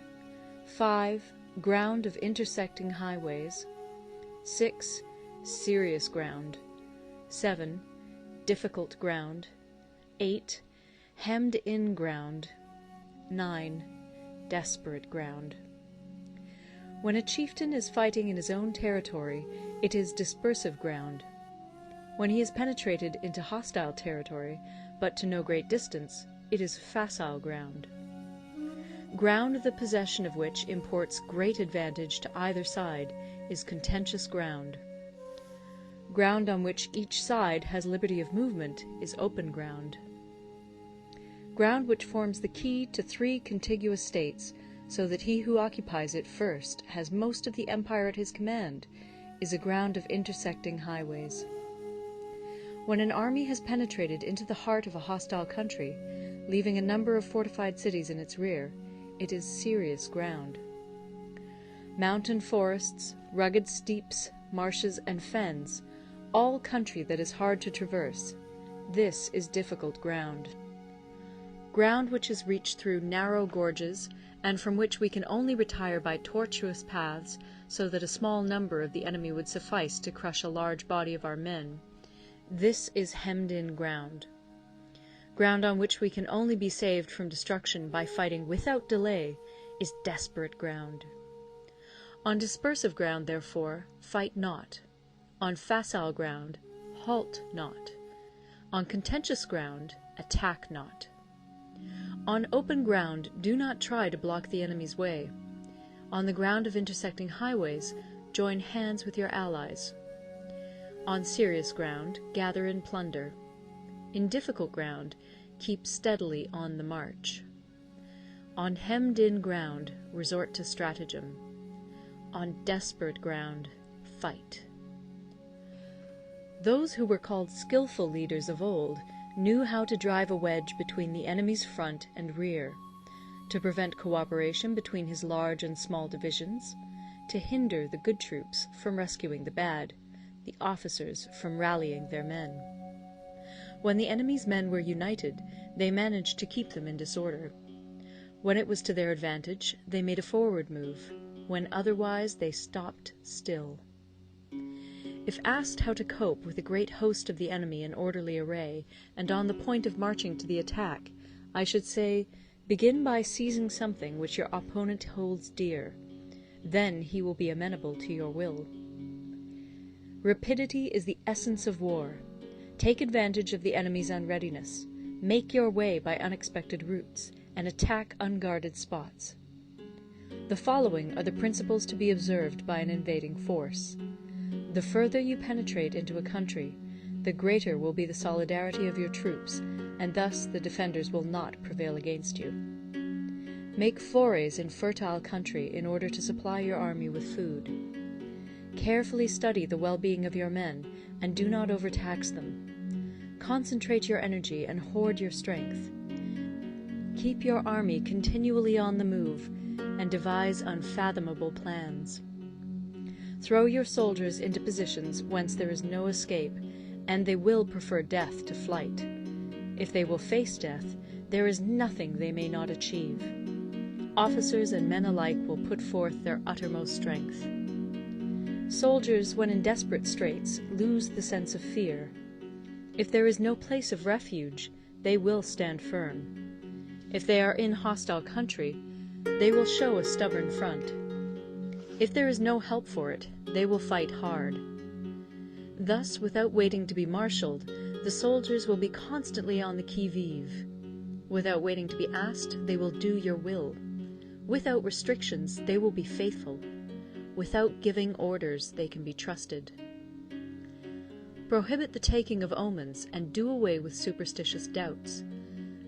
5. Ground of intersecting highways. 6. Serious ground. 7. Difficult ground. 8. Hemmed-in ground. 9. Desperate ground. When a chieftain is fighting in his own territory, it is dispersive ground. When he has penetrated into hostile territory, but to no great distance, it is facile ground. Ground the possession of which imports great advantage to either side is contentious ground. Ground on which each side has liberty of movement is open ground. Ground which forms the key to 3 contiguous states, so that he who occupies it first has most of the empire at his command, is a ground of intersecting highways. When an army has penetrated into the heart of a hostile country, leaving a number of fortified cities in its rear, it is serious ground. Mountain forests, rugged steeps, marshes, and fens, all country that is hard to traverse, this is difficult ground. Ground which is reached through narrow gorges, and from which we can only retire by tortuous paths, so that a small number of the enemy would suffice to crush a large body of our men, this is hemmed-in ground. Ground on which we can only be saved from destruction by fighting without delay is desperate ground. On dispersive ground, therefore, fight not. On facile ground, halt not. On contentious ground, attack not. On open ground, do not try to block the enemy's way. On the ground of intersecting highways, join hands with your allies. On serious ground, gather in plunder. In difficult ground, keep steadily on the march. On hemmed-in ground, resort to stratagem. On desperate ground, fight. Those who were called skillful leaders of old knew how to drive a wedge between the enemy's front and rear, to prevent cooperation between his large and small divisions, to hinder the good troops from rescuing the bad, the officers from rallying their men. When the enemy's men were united, they managed to keep them in disorder. When it was to their advantage, they made a forward move. When otherwise, they stopped still. If asked how to cope with a great host of the enemy in orderly array, and on the point of marching to the attack, I should say, begin by seizing something which your opponent holds dear. Then he will be amenable to your will. Rapidity is the essence of war. Take advantage of the enemy's unreadiness. Make your way by unexpected routes, and attack unguarded spots. The following are the principles to be observed by an invading force. The further you penetrate into a country, the greater will be the solidarity of your troops, and thus the defenders will not prevail against you. Make forays in fertile country in order to supply your army with food. Carefully study the well-being of your men, and do not overtax them. Concentrate your energy and hoard your strength. Keep your army continually on the move, and devise unfathomable plans. Throw your soldiers into positions whence there is no escape, and they will prefer death to flight. If they will face death, there is nothing they may not achieve. Officers and men alike will put forth their uttermost strength. Soldiers, when in desperate straits, lose the sense of fear. If there is no place of refuge, they will stand firm. If they are in hostile country, they will show a stubborn front. If there is no help for it, they will fight hard. Thus, without waiting to be marshalled, the soldiers will be constantly on the qui-vive. Without waiting to be asked, they will do your will. Without restrictions, they will be faithful. Without giving orders, they can be trusted. Prohibit the taking of omens, and do away with superstitious doubts.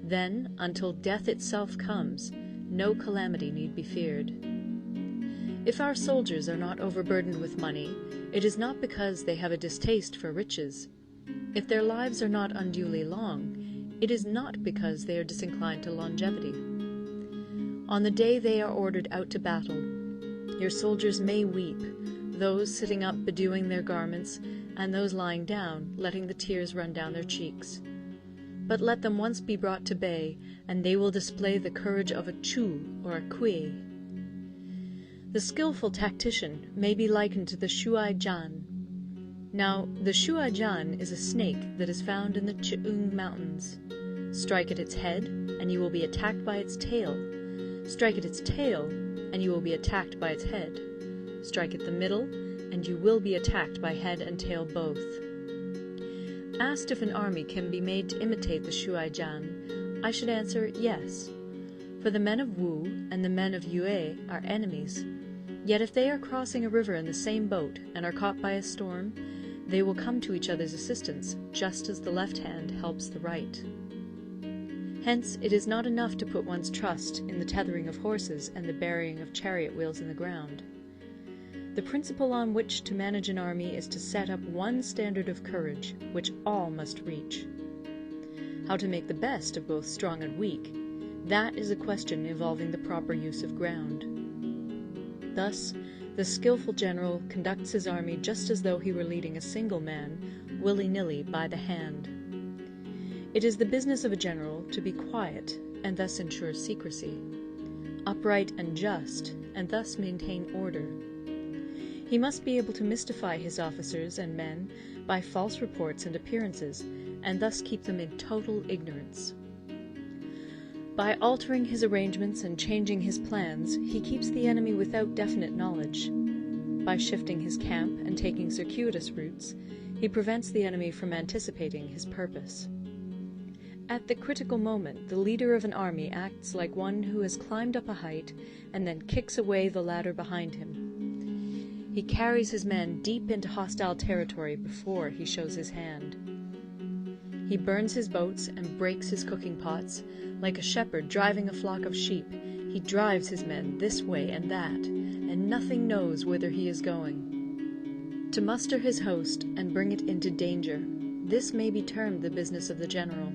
Then, until death itself comes, no calamity need be feared. If our soldiers are not overburdened with money, it is not because they have a distaste for riches. If their lives are not unduly long, it is not because they are disinclined to longevity. On the day they are ordered out to battle, your soldiers may weep, those sitting up bedewing their garments, and those lying down, letting the tears run down their cheeks. But let them once be brought to bay, and they will display the courage of a Chu or a Kui. The skillful tactician may be likened to the Shuai-jan. Now, the Shuai-jan is a snake that is found in the Ch'ung Mountains. Strike at its head, and you will be attacked by its tail. Strike at its tail, and you will be attacked by its head. Strike at the middle, and you will be attacked by head and tail both. Asked if an army can be made to imitate the Shuai-jan, I should answer yes. For the men of Wu and the men of Yue are enemies. Yet if they are crossing a river in the same boat and are caught by a storm, they will come to each other's assistance, just as the left hand helps the right. Hence, it is not enough to put one's trust in the tethering of horses and the burying of chariot wheels in the ground. The principle on which to manage an army is to set up one standard of courage, which all must reach. How to make the best of both strong and weak, that is a question involving the proper use of ground. Thus, the skillful general conducts his army just as though he were leading a single man, willy-nilly by the hand. It is the business of a general to be quiet, and thus ensure secrecy, upright and just, and thus maintain order. He must be able to mystify his officers and men by false reports and appearances, and thus keep them in total ignorance. By altering his arrangements and changing his plans, he keeps the enemy without definite knowledge. By shifting his camp and taking circuitous routes, he prevents the enemy from anticipating his purpose. At the critical moment, the leader of an army acts like one who has climbed up a height and then kicks away the ladder behind him. He carries his men deep into hostile territory before he shows his hand. He burns his boats and breaks his cooking pots. Like a shepherd driving a flock of sheep, he drives his men this way and that, and nothing knows whither he is going. To muster his host and bring it into danger, this may be termed the business of the general.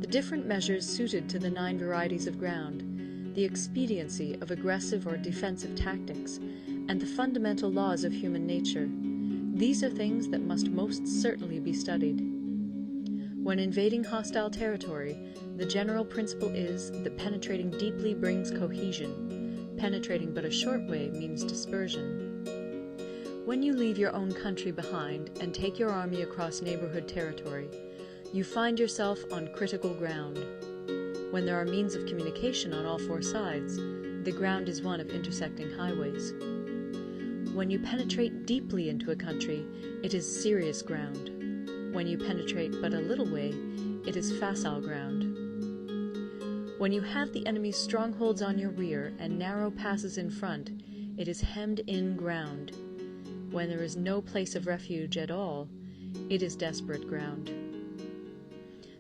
The different measures suited to the 9 varieties of ground, the expediency of aggressive or defensive tactics, and the fundamental laws of human nature, these are things that must most certainly be studied. When invading hostile territory, the general principle is that penetrating deeply brings cohesion. Penetrating but a short way means dispersion. When you leave your own country behind and take your army across neighborhood territory, you find yourself on critical ground. When there are means of communication on all 4 sides, the ground is one of intersecting highways. When you penetrate deeply into a country, it is serious ground. When you penetrate but a little way, it is facile ground. When you have the enemy's strongholds on your rear and narrow passes in front, it is hemmed-in ground. When there is no place of refuge at all, it is desperate ground.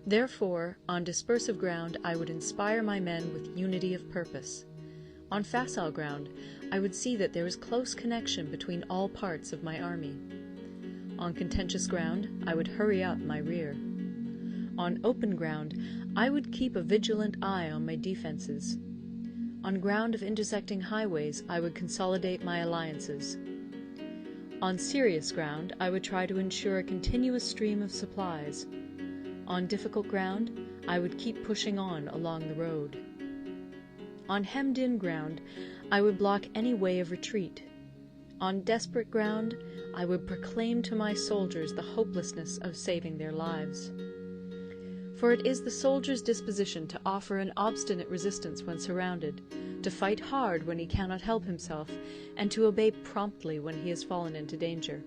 Therefore, on dispersive ground I would inspire my men with unity of purpose. On facile ground, I would see that there is close connection between all parts of my army. On contentious ground, I would hurry up my rear. On open ground, I would keep a vigilant eye on my defenses. On ground of intersecting highways, I would consolidate my alliances. On serious ground, I would try to ensure a continuous stream of supplies. On difficult ground, I would keep pushing on along the road. On hemmed-in ground, I would block any way of retreat. On desperate ground, I would proclaim to my soldiers the hopelessness of saving their lives. For it is the soldier's disposition to offer an obstinate resistance when surrounded, to fight hard when he cannot help himself, and to obey promptly when he has fallen into danger.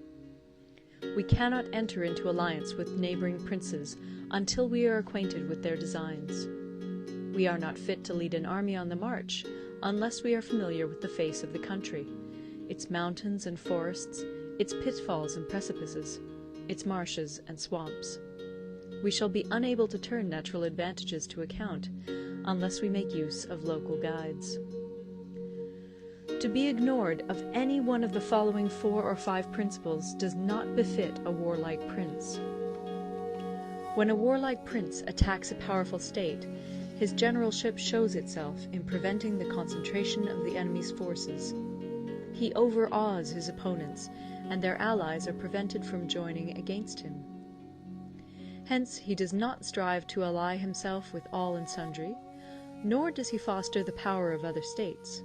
We cannot enter into alliance with neighboring princes until we are acquainted with their designs. We are not fit to lead an army on the march unless we are familiar with the face of the country, its mountains and forests, its pitfalls and precipices, its marshes and swamps. We shall be unable to turn natural advantages to account unless we make use of local guides. To be ignored of any one of the following 4 or 5 principles does not befit a warlike prince. When a warlike prince attacks a powerful state, his generalship shows itself in preventing the concentration of the enemy's forces. He overawes his opponents, and their allies are prevented from joining against him. Hence he does not strive to ally himself with all and sundry, nor does he foster the power of other states.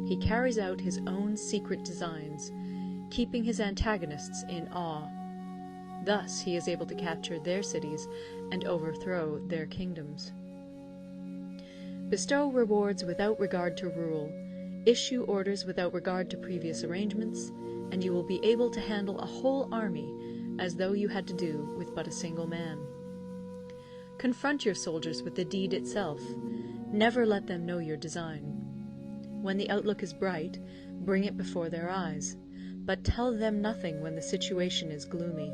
He carries out his own secret designs, keeping his antagonists in awe. Thus he is able to capture their cities and overthrow their kingdoms. Bestow rewards without regard to rule, issue orders without regard to previous arrangements, and you will be able to handle a whole army as though you had to do with but a single man. Confront your soldiers with the deed itself. Never let them know your design. When the outlook is bright, bring it before their eyes, but tell them nothing when the situation is gloomy.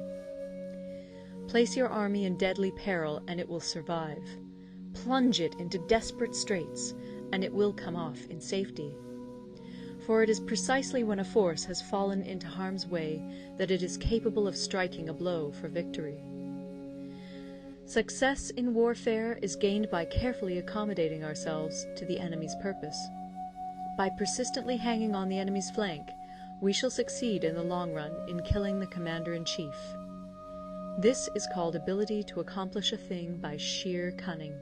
Place your army in deadly peril, and it will survive. Plunge it into desperate straits, and it will come off in safety. For it is precisely when a force has fallen into harm's way that it is capable of striking a blow for victory. Success in warfare is gained by carefully accommodating ourselves to the enemy's purpose. By persistently hanging on the enemy's flank, we shall succeed in the long run in killing the commander-in-chief. This is called ability to accomplish a thing by sheer cunning.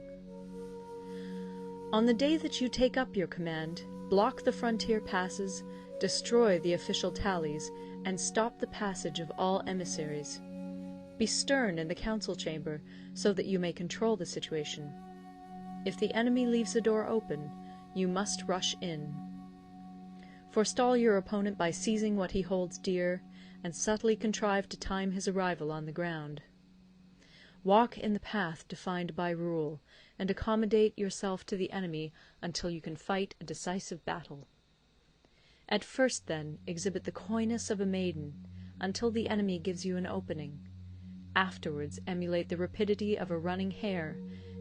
On the day that you take up your command, block the frontier passes, destroy the official tallies, and stop the passage of all emissaries. Be stern in the council chamber so that you may control the situation. If the enemy leaves the door open, you must rush in. Forestall your opponent by seizing what he holds dear, and subtly contrive to time his arrival on the ground. Walk in the path defined by rule, and accommodate yourself to the enemy until you can fight a decisive battle. At first, then, exhibit the coyness of a maiden, until the enemy gives you an opening. Afterwards emulate the rapidity of a running hare,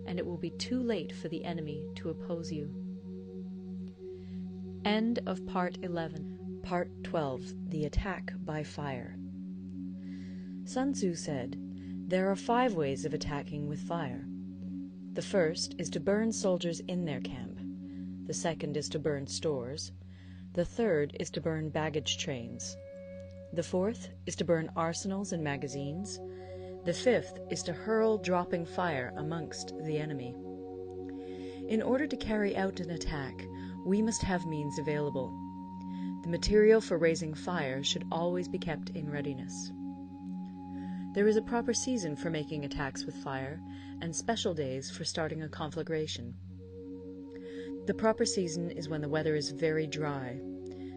and it will be too late for the enemy to oppose you. End of Part 11. Part 12. The Attack by Fire. Sun Tzu said, "There are 5 ways of attacking with fire. The first is to burn soldiers in their camp. The second is to burn stores. The third is to burn baggage trains. The fourth is to burn arsenals and magazines. The fifth is to hurl dropping fire amongst the enemy." In order to carry out an attack, we must have means available. The material for raising fire should always be kept in readiness. There is a proper season for making attacks with fire, and special days for starting a conflagration. The proper season is when the weather is very dry.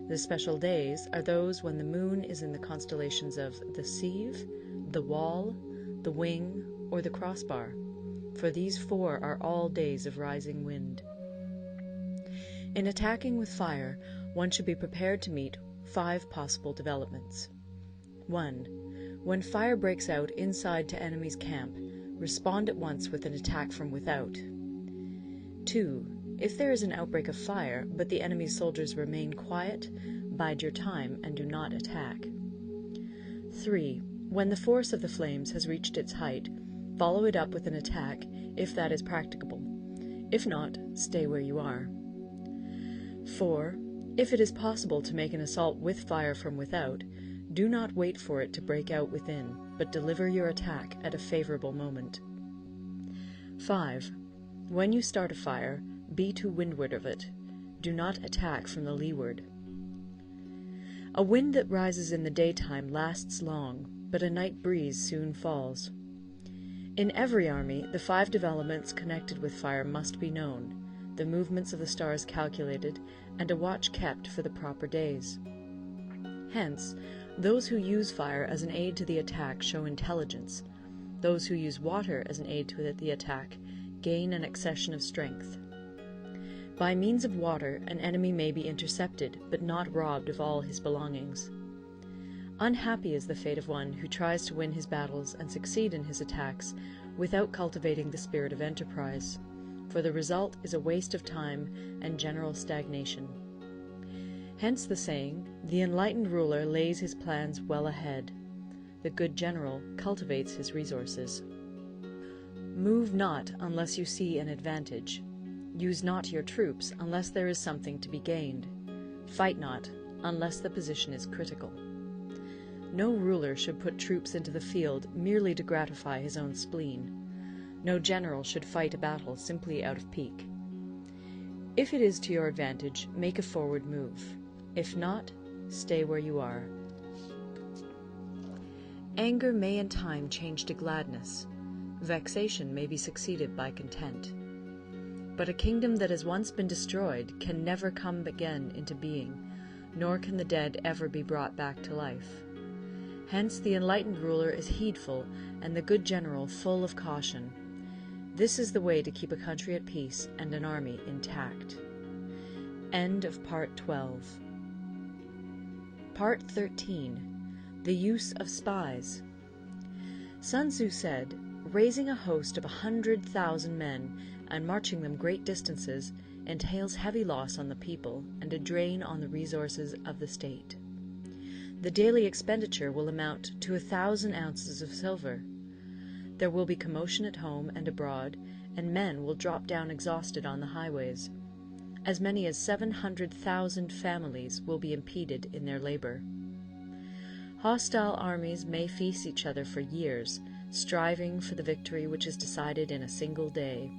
The special days are those when the moon is in the constellations of the Sieve, the Wall, the Wing, or the Crossbar, for these 4 are all days of rising wind. In attacking with fire, one should be prepared to meet 5 possible developments. 1. When fire breaks out inside to enemy's camp, respond at once with an attack from without. 2. If there is an outbreak of fire, but the enemy's soldiers remain quiet, bide your time and do not attack. 3. When the force of the flames has reached its height, follow it up with an attack, if that is practicable. If not, stay where you are. 4. If it is possible to make an assault with fire from without, do not wait for it to break out within, but deliver your attack at a favorable moment. 5. When you start a fire, be to windward of it. Do not attack from the leeward. A wind that rises in the daytime lasts long, but a night breeze soon falls. In every army, the 5 developments connected with fire must be known, the movements of the stars calculated, and a watch kept for the proper days. Hence, those who use fire as an aid to the attack show intelligence. Those who use water as an aid to the attack gain an accession of strength. By means of water, an enemy may be intercepted, but not robbed of all his belongings. Unhappy is the fate of one who tries to win his battles and succeed in his attacks without cultivating the spirit of enterprise, for the result is a waste of time and general stagnation. Hence the saying, "The enlightened ruler lays his plans well ahead. The good general cultivates his resources." Move not unless you see an advantage. Use not your troops unless there is something to be gained. Fight not unless the position is critical. No ruler should put troops into the field merely to gratify his own spleen. No general should fight a battle simply out of pique. If it is to your advantage, make a forward move. If not, stay where you are. Anger may in time change to gladness. Vexation may be succeeded by content. But a kingdom that has once been destroyed can never come again into being, nor can the dead ever be brought back to life. Hence the enlightened ruler is heedful, and the good general full of caution. This is the way to keep a country at peace and an army intact. End of Part 12. Part 13. The Use of Spies. Sun Tzu said, "Raising a host of 100,000 men and marching them great distances entails heavy loss on the people and a drain on the resources of the state. The daily expenditure will amount to 1,000 ounces of silver. There will be commotion at home and abroad, and men will drop down exhausted on the highways. As many as 700,000 families will be impeded in their labor. Hostile armies may feast each other for years, striving for the victory which is decided in a single day.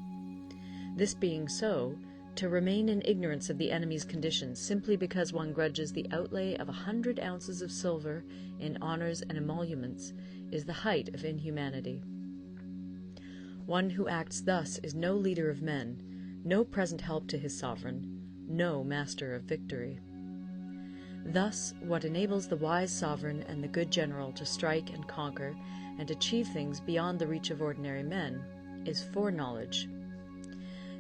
This being so, to remain in ignorance of the enemy's condition simply because one grudges the outlay of 100 ounces of silver in honors and emoluments is the height of inhumanity. One who acts thus is no leader of men, no present help to his sovereign, no master of victory. Thus, what enables the wise sovereign and the good general to strike and conquer and achieve things beyond the reach of ordinary men is foreknowledge.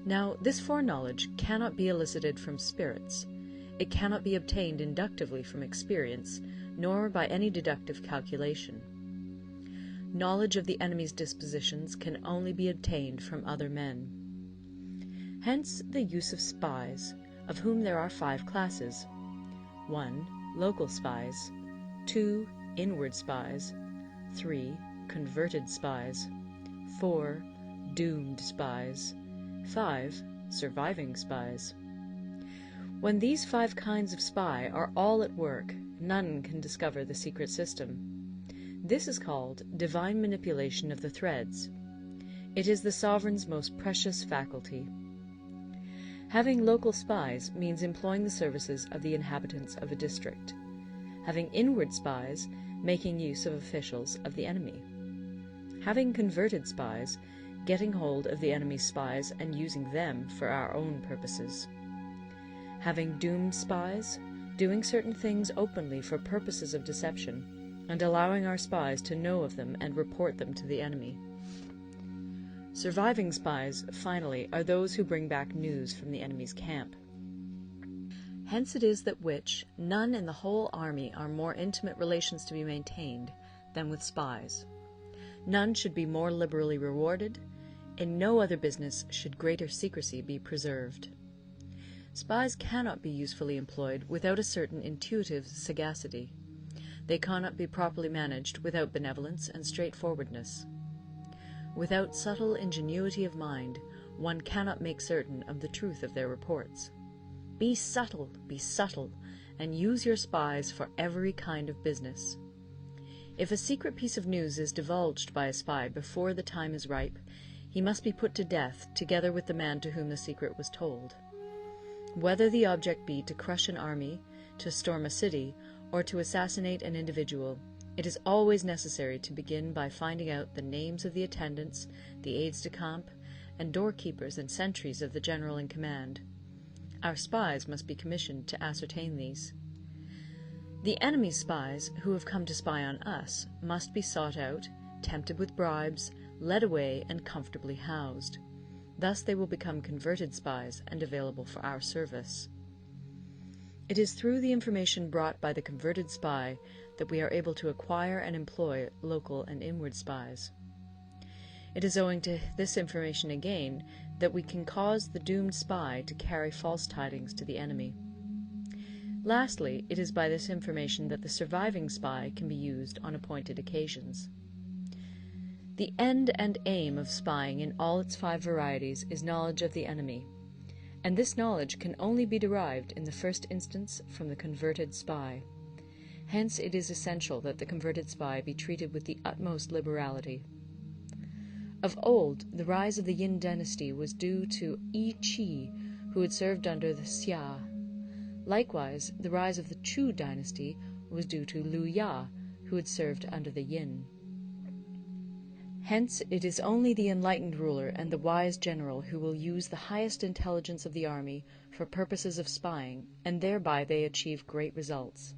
Now, this foreknowledge cannot be elicited from spirits. It cannot be obtained inductively from experience, nor by any deductive calculation. Knowledge of the enemy's dispositions can only be obtained from other men. Hence the use of spies, of whom there are 5 classes. 1. Local spies. 2. Inward spies. 3. Converted spies. 4. Doomed spies. 5. Surviving spies. When these 5 kinds of spy are all at work, none can discover the secret system. This is called divine manipulation of the threads. It is the sovereign's most precious faculty. Having local spies means employing the services of the inhabitants of a district. Having inward spies, making use of officials of the enemy. Having converted spies, getting hold of the enemy's spies and using them for our own purposes. Having doomed spies, doing certain things openly for purposes of deception, and allowing our spies to know of them and report them to the enemy. Surviving spies, finally, are those who bring back news from the enemy's camp. Hence it is that which none in the whole army are more intimate relations to be maintained than with spies. None should be more liberally rewarded. In no other business should greater secrecy be preserved. Spies cannot be usefully employed without a certain intuitive sagacity. They cannot be properly managed without benevolence and straightforwardness. Without subtle ingenuity of mind, one cannot make certain of the truth of their reports. Be subtle, and use your spies for every kind of business. If a secret piece of news is divulged by a spy before the time is ripe, he must be put to death together with the man to whom the secret was told. Whether the object be to crush an army, to storm a city, or to assassinate an individual, it is always necessary to begin by finding out the names of the attendants, the aides-de-camp, and doorkeepers and sentries of the general in command. Our spies must be commissioned to ascertain these. The enemy's spies, who have come to spy on us, must be sought out, tempted with bribes, led away, and comfortably housed. Thus they will become converted spies and available for our service. It is through the information brought by the converted spy that we are able to acquire and employ local and inward spies. It is owing to this information again that we can cause the doomed spy to carry false tidings to the enemy. Lastly, it is by this information that the surviving spy can be used on appointed occasions. The end and aim of spying in all its 5 varieties is knowledge of the enemy, and this knowledge can only be derived in the first instance from the converted spy. Hence it is essential that the converted spy be treated with the utmost liberality. Of old, the rise of the Yin dynasty was due to Yi Qi, who had served under the Xia. Likewise, the rise of the Chu dynasty was due to Liu Ya, who had served under the Yin. Hence it is only the enlightened ruler and the wise general who will use the highest intelligence of the army for purposes of spying, and thereby they achieve great results.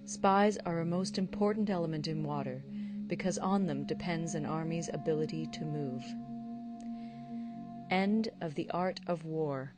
Spies are a most important element in water, because on them depends an army's ability to move. End of the Art of War.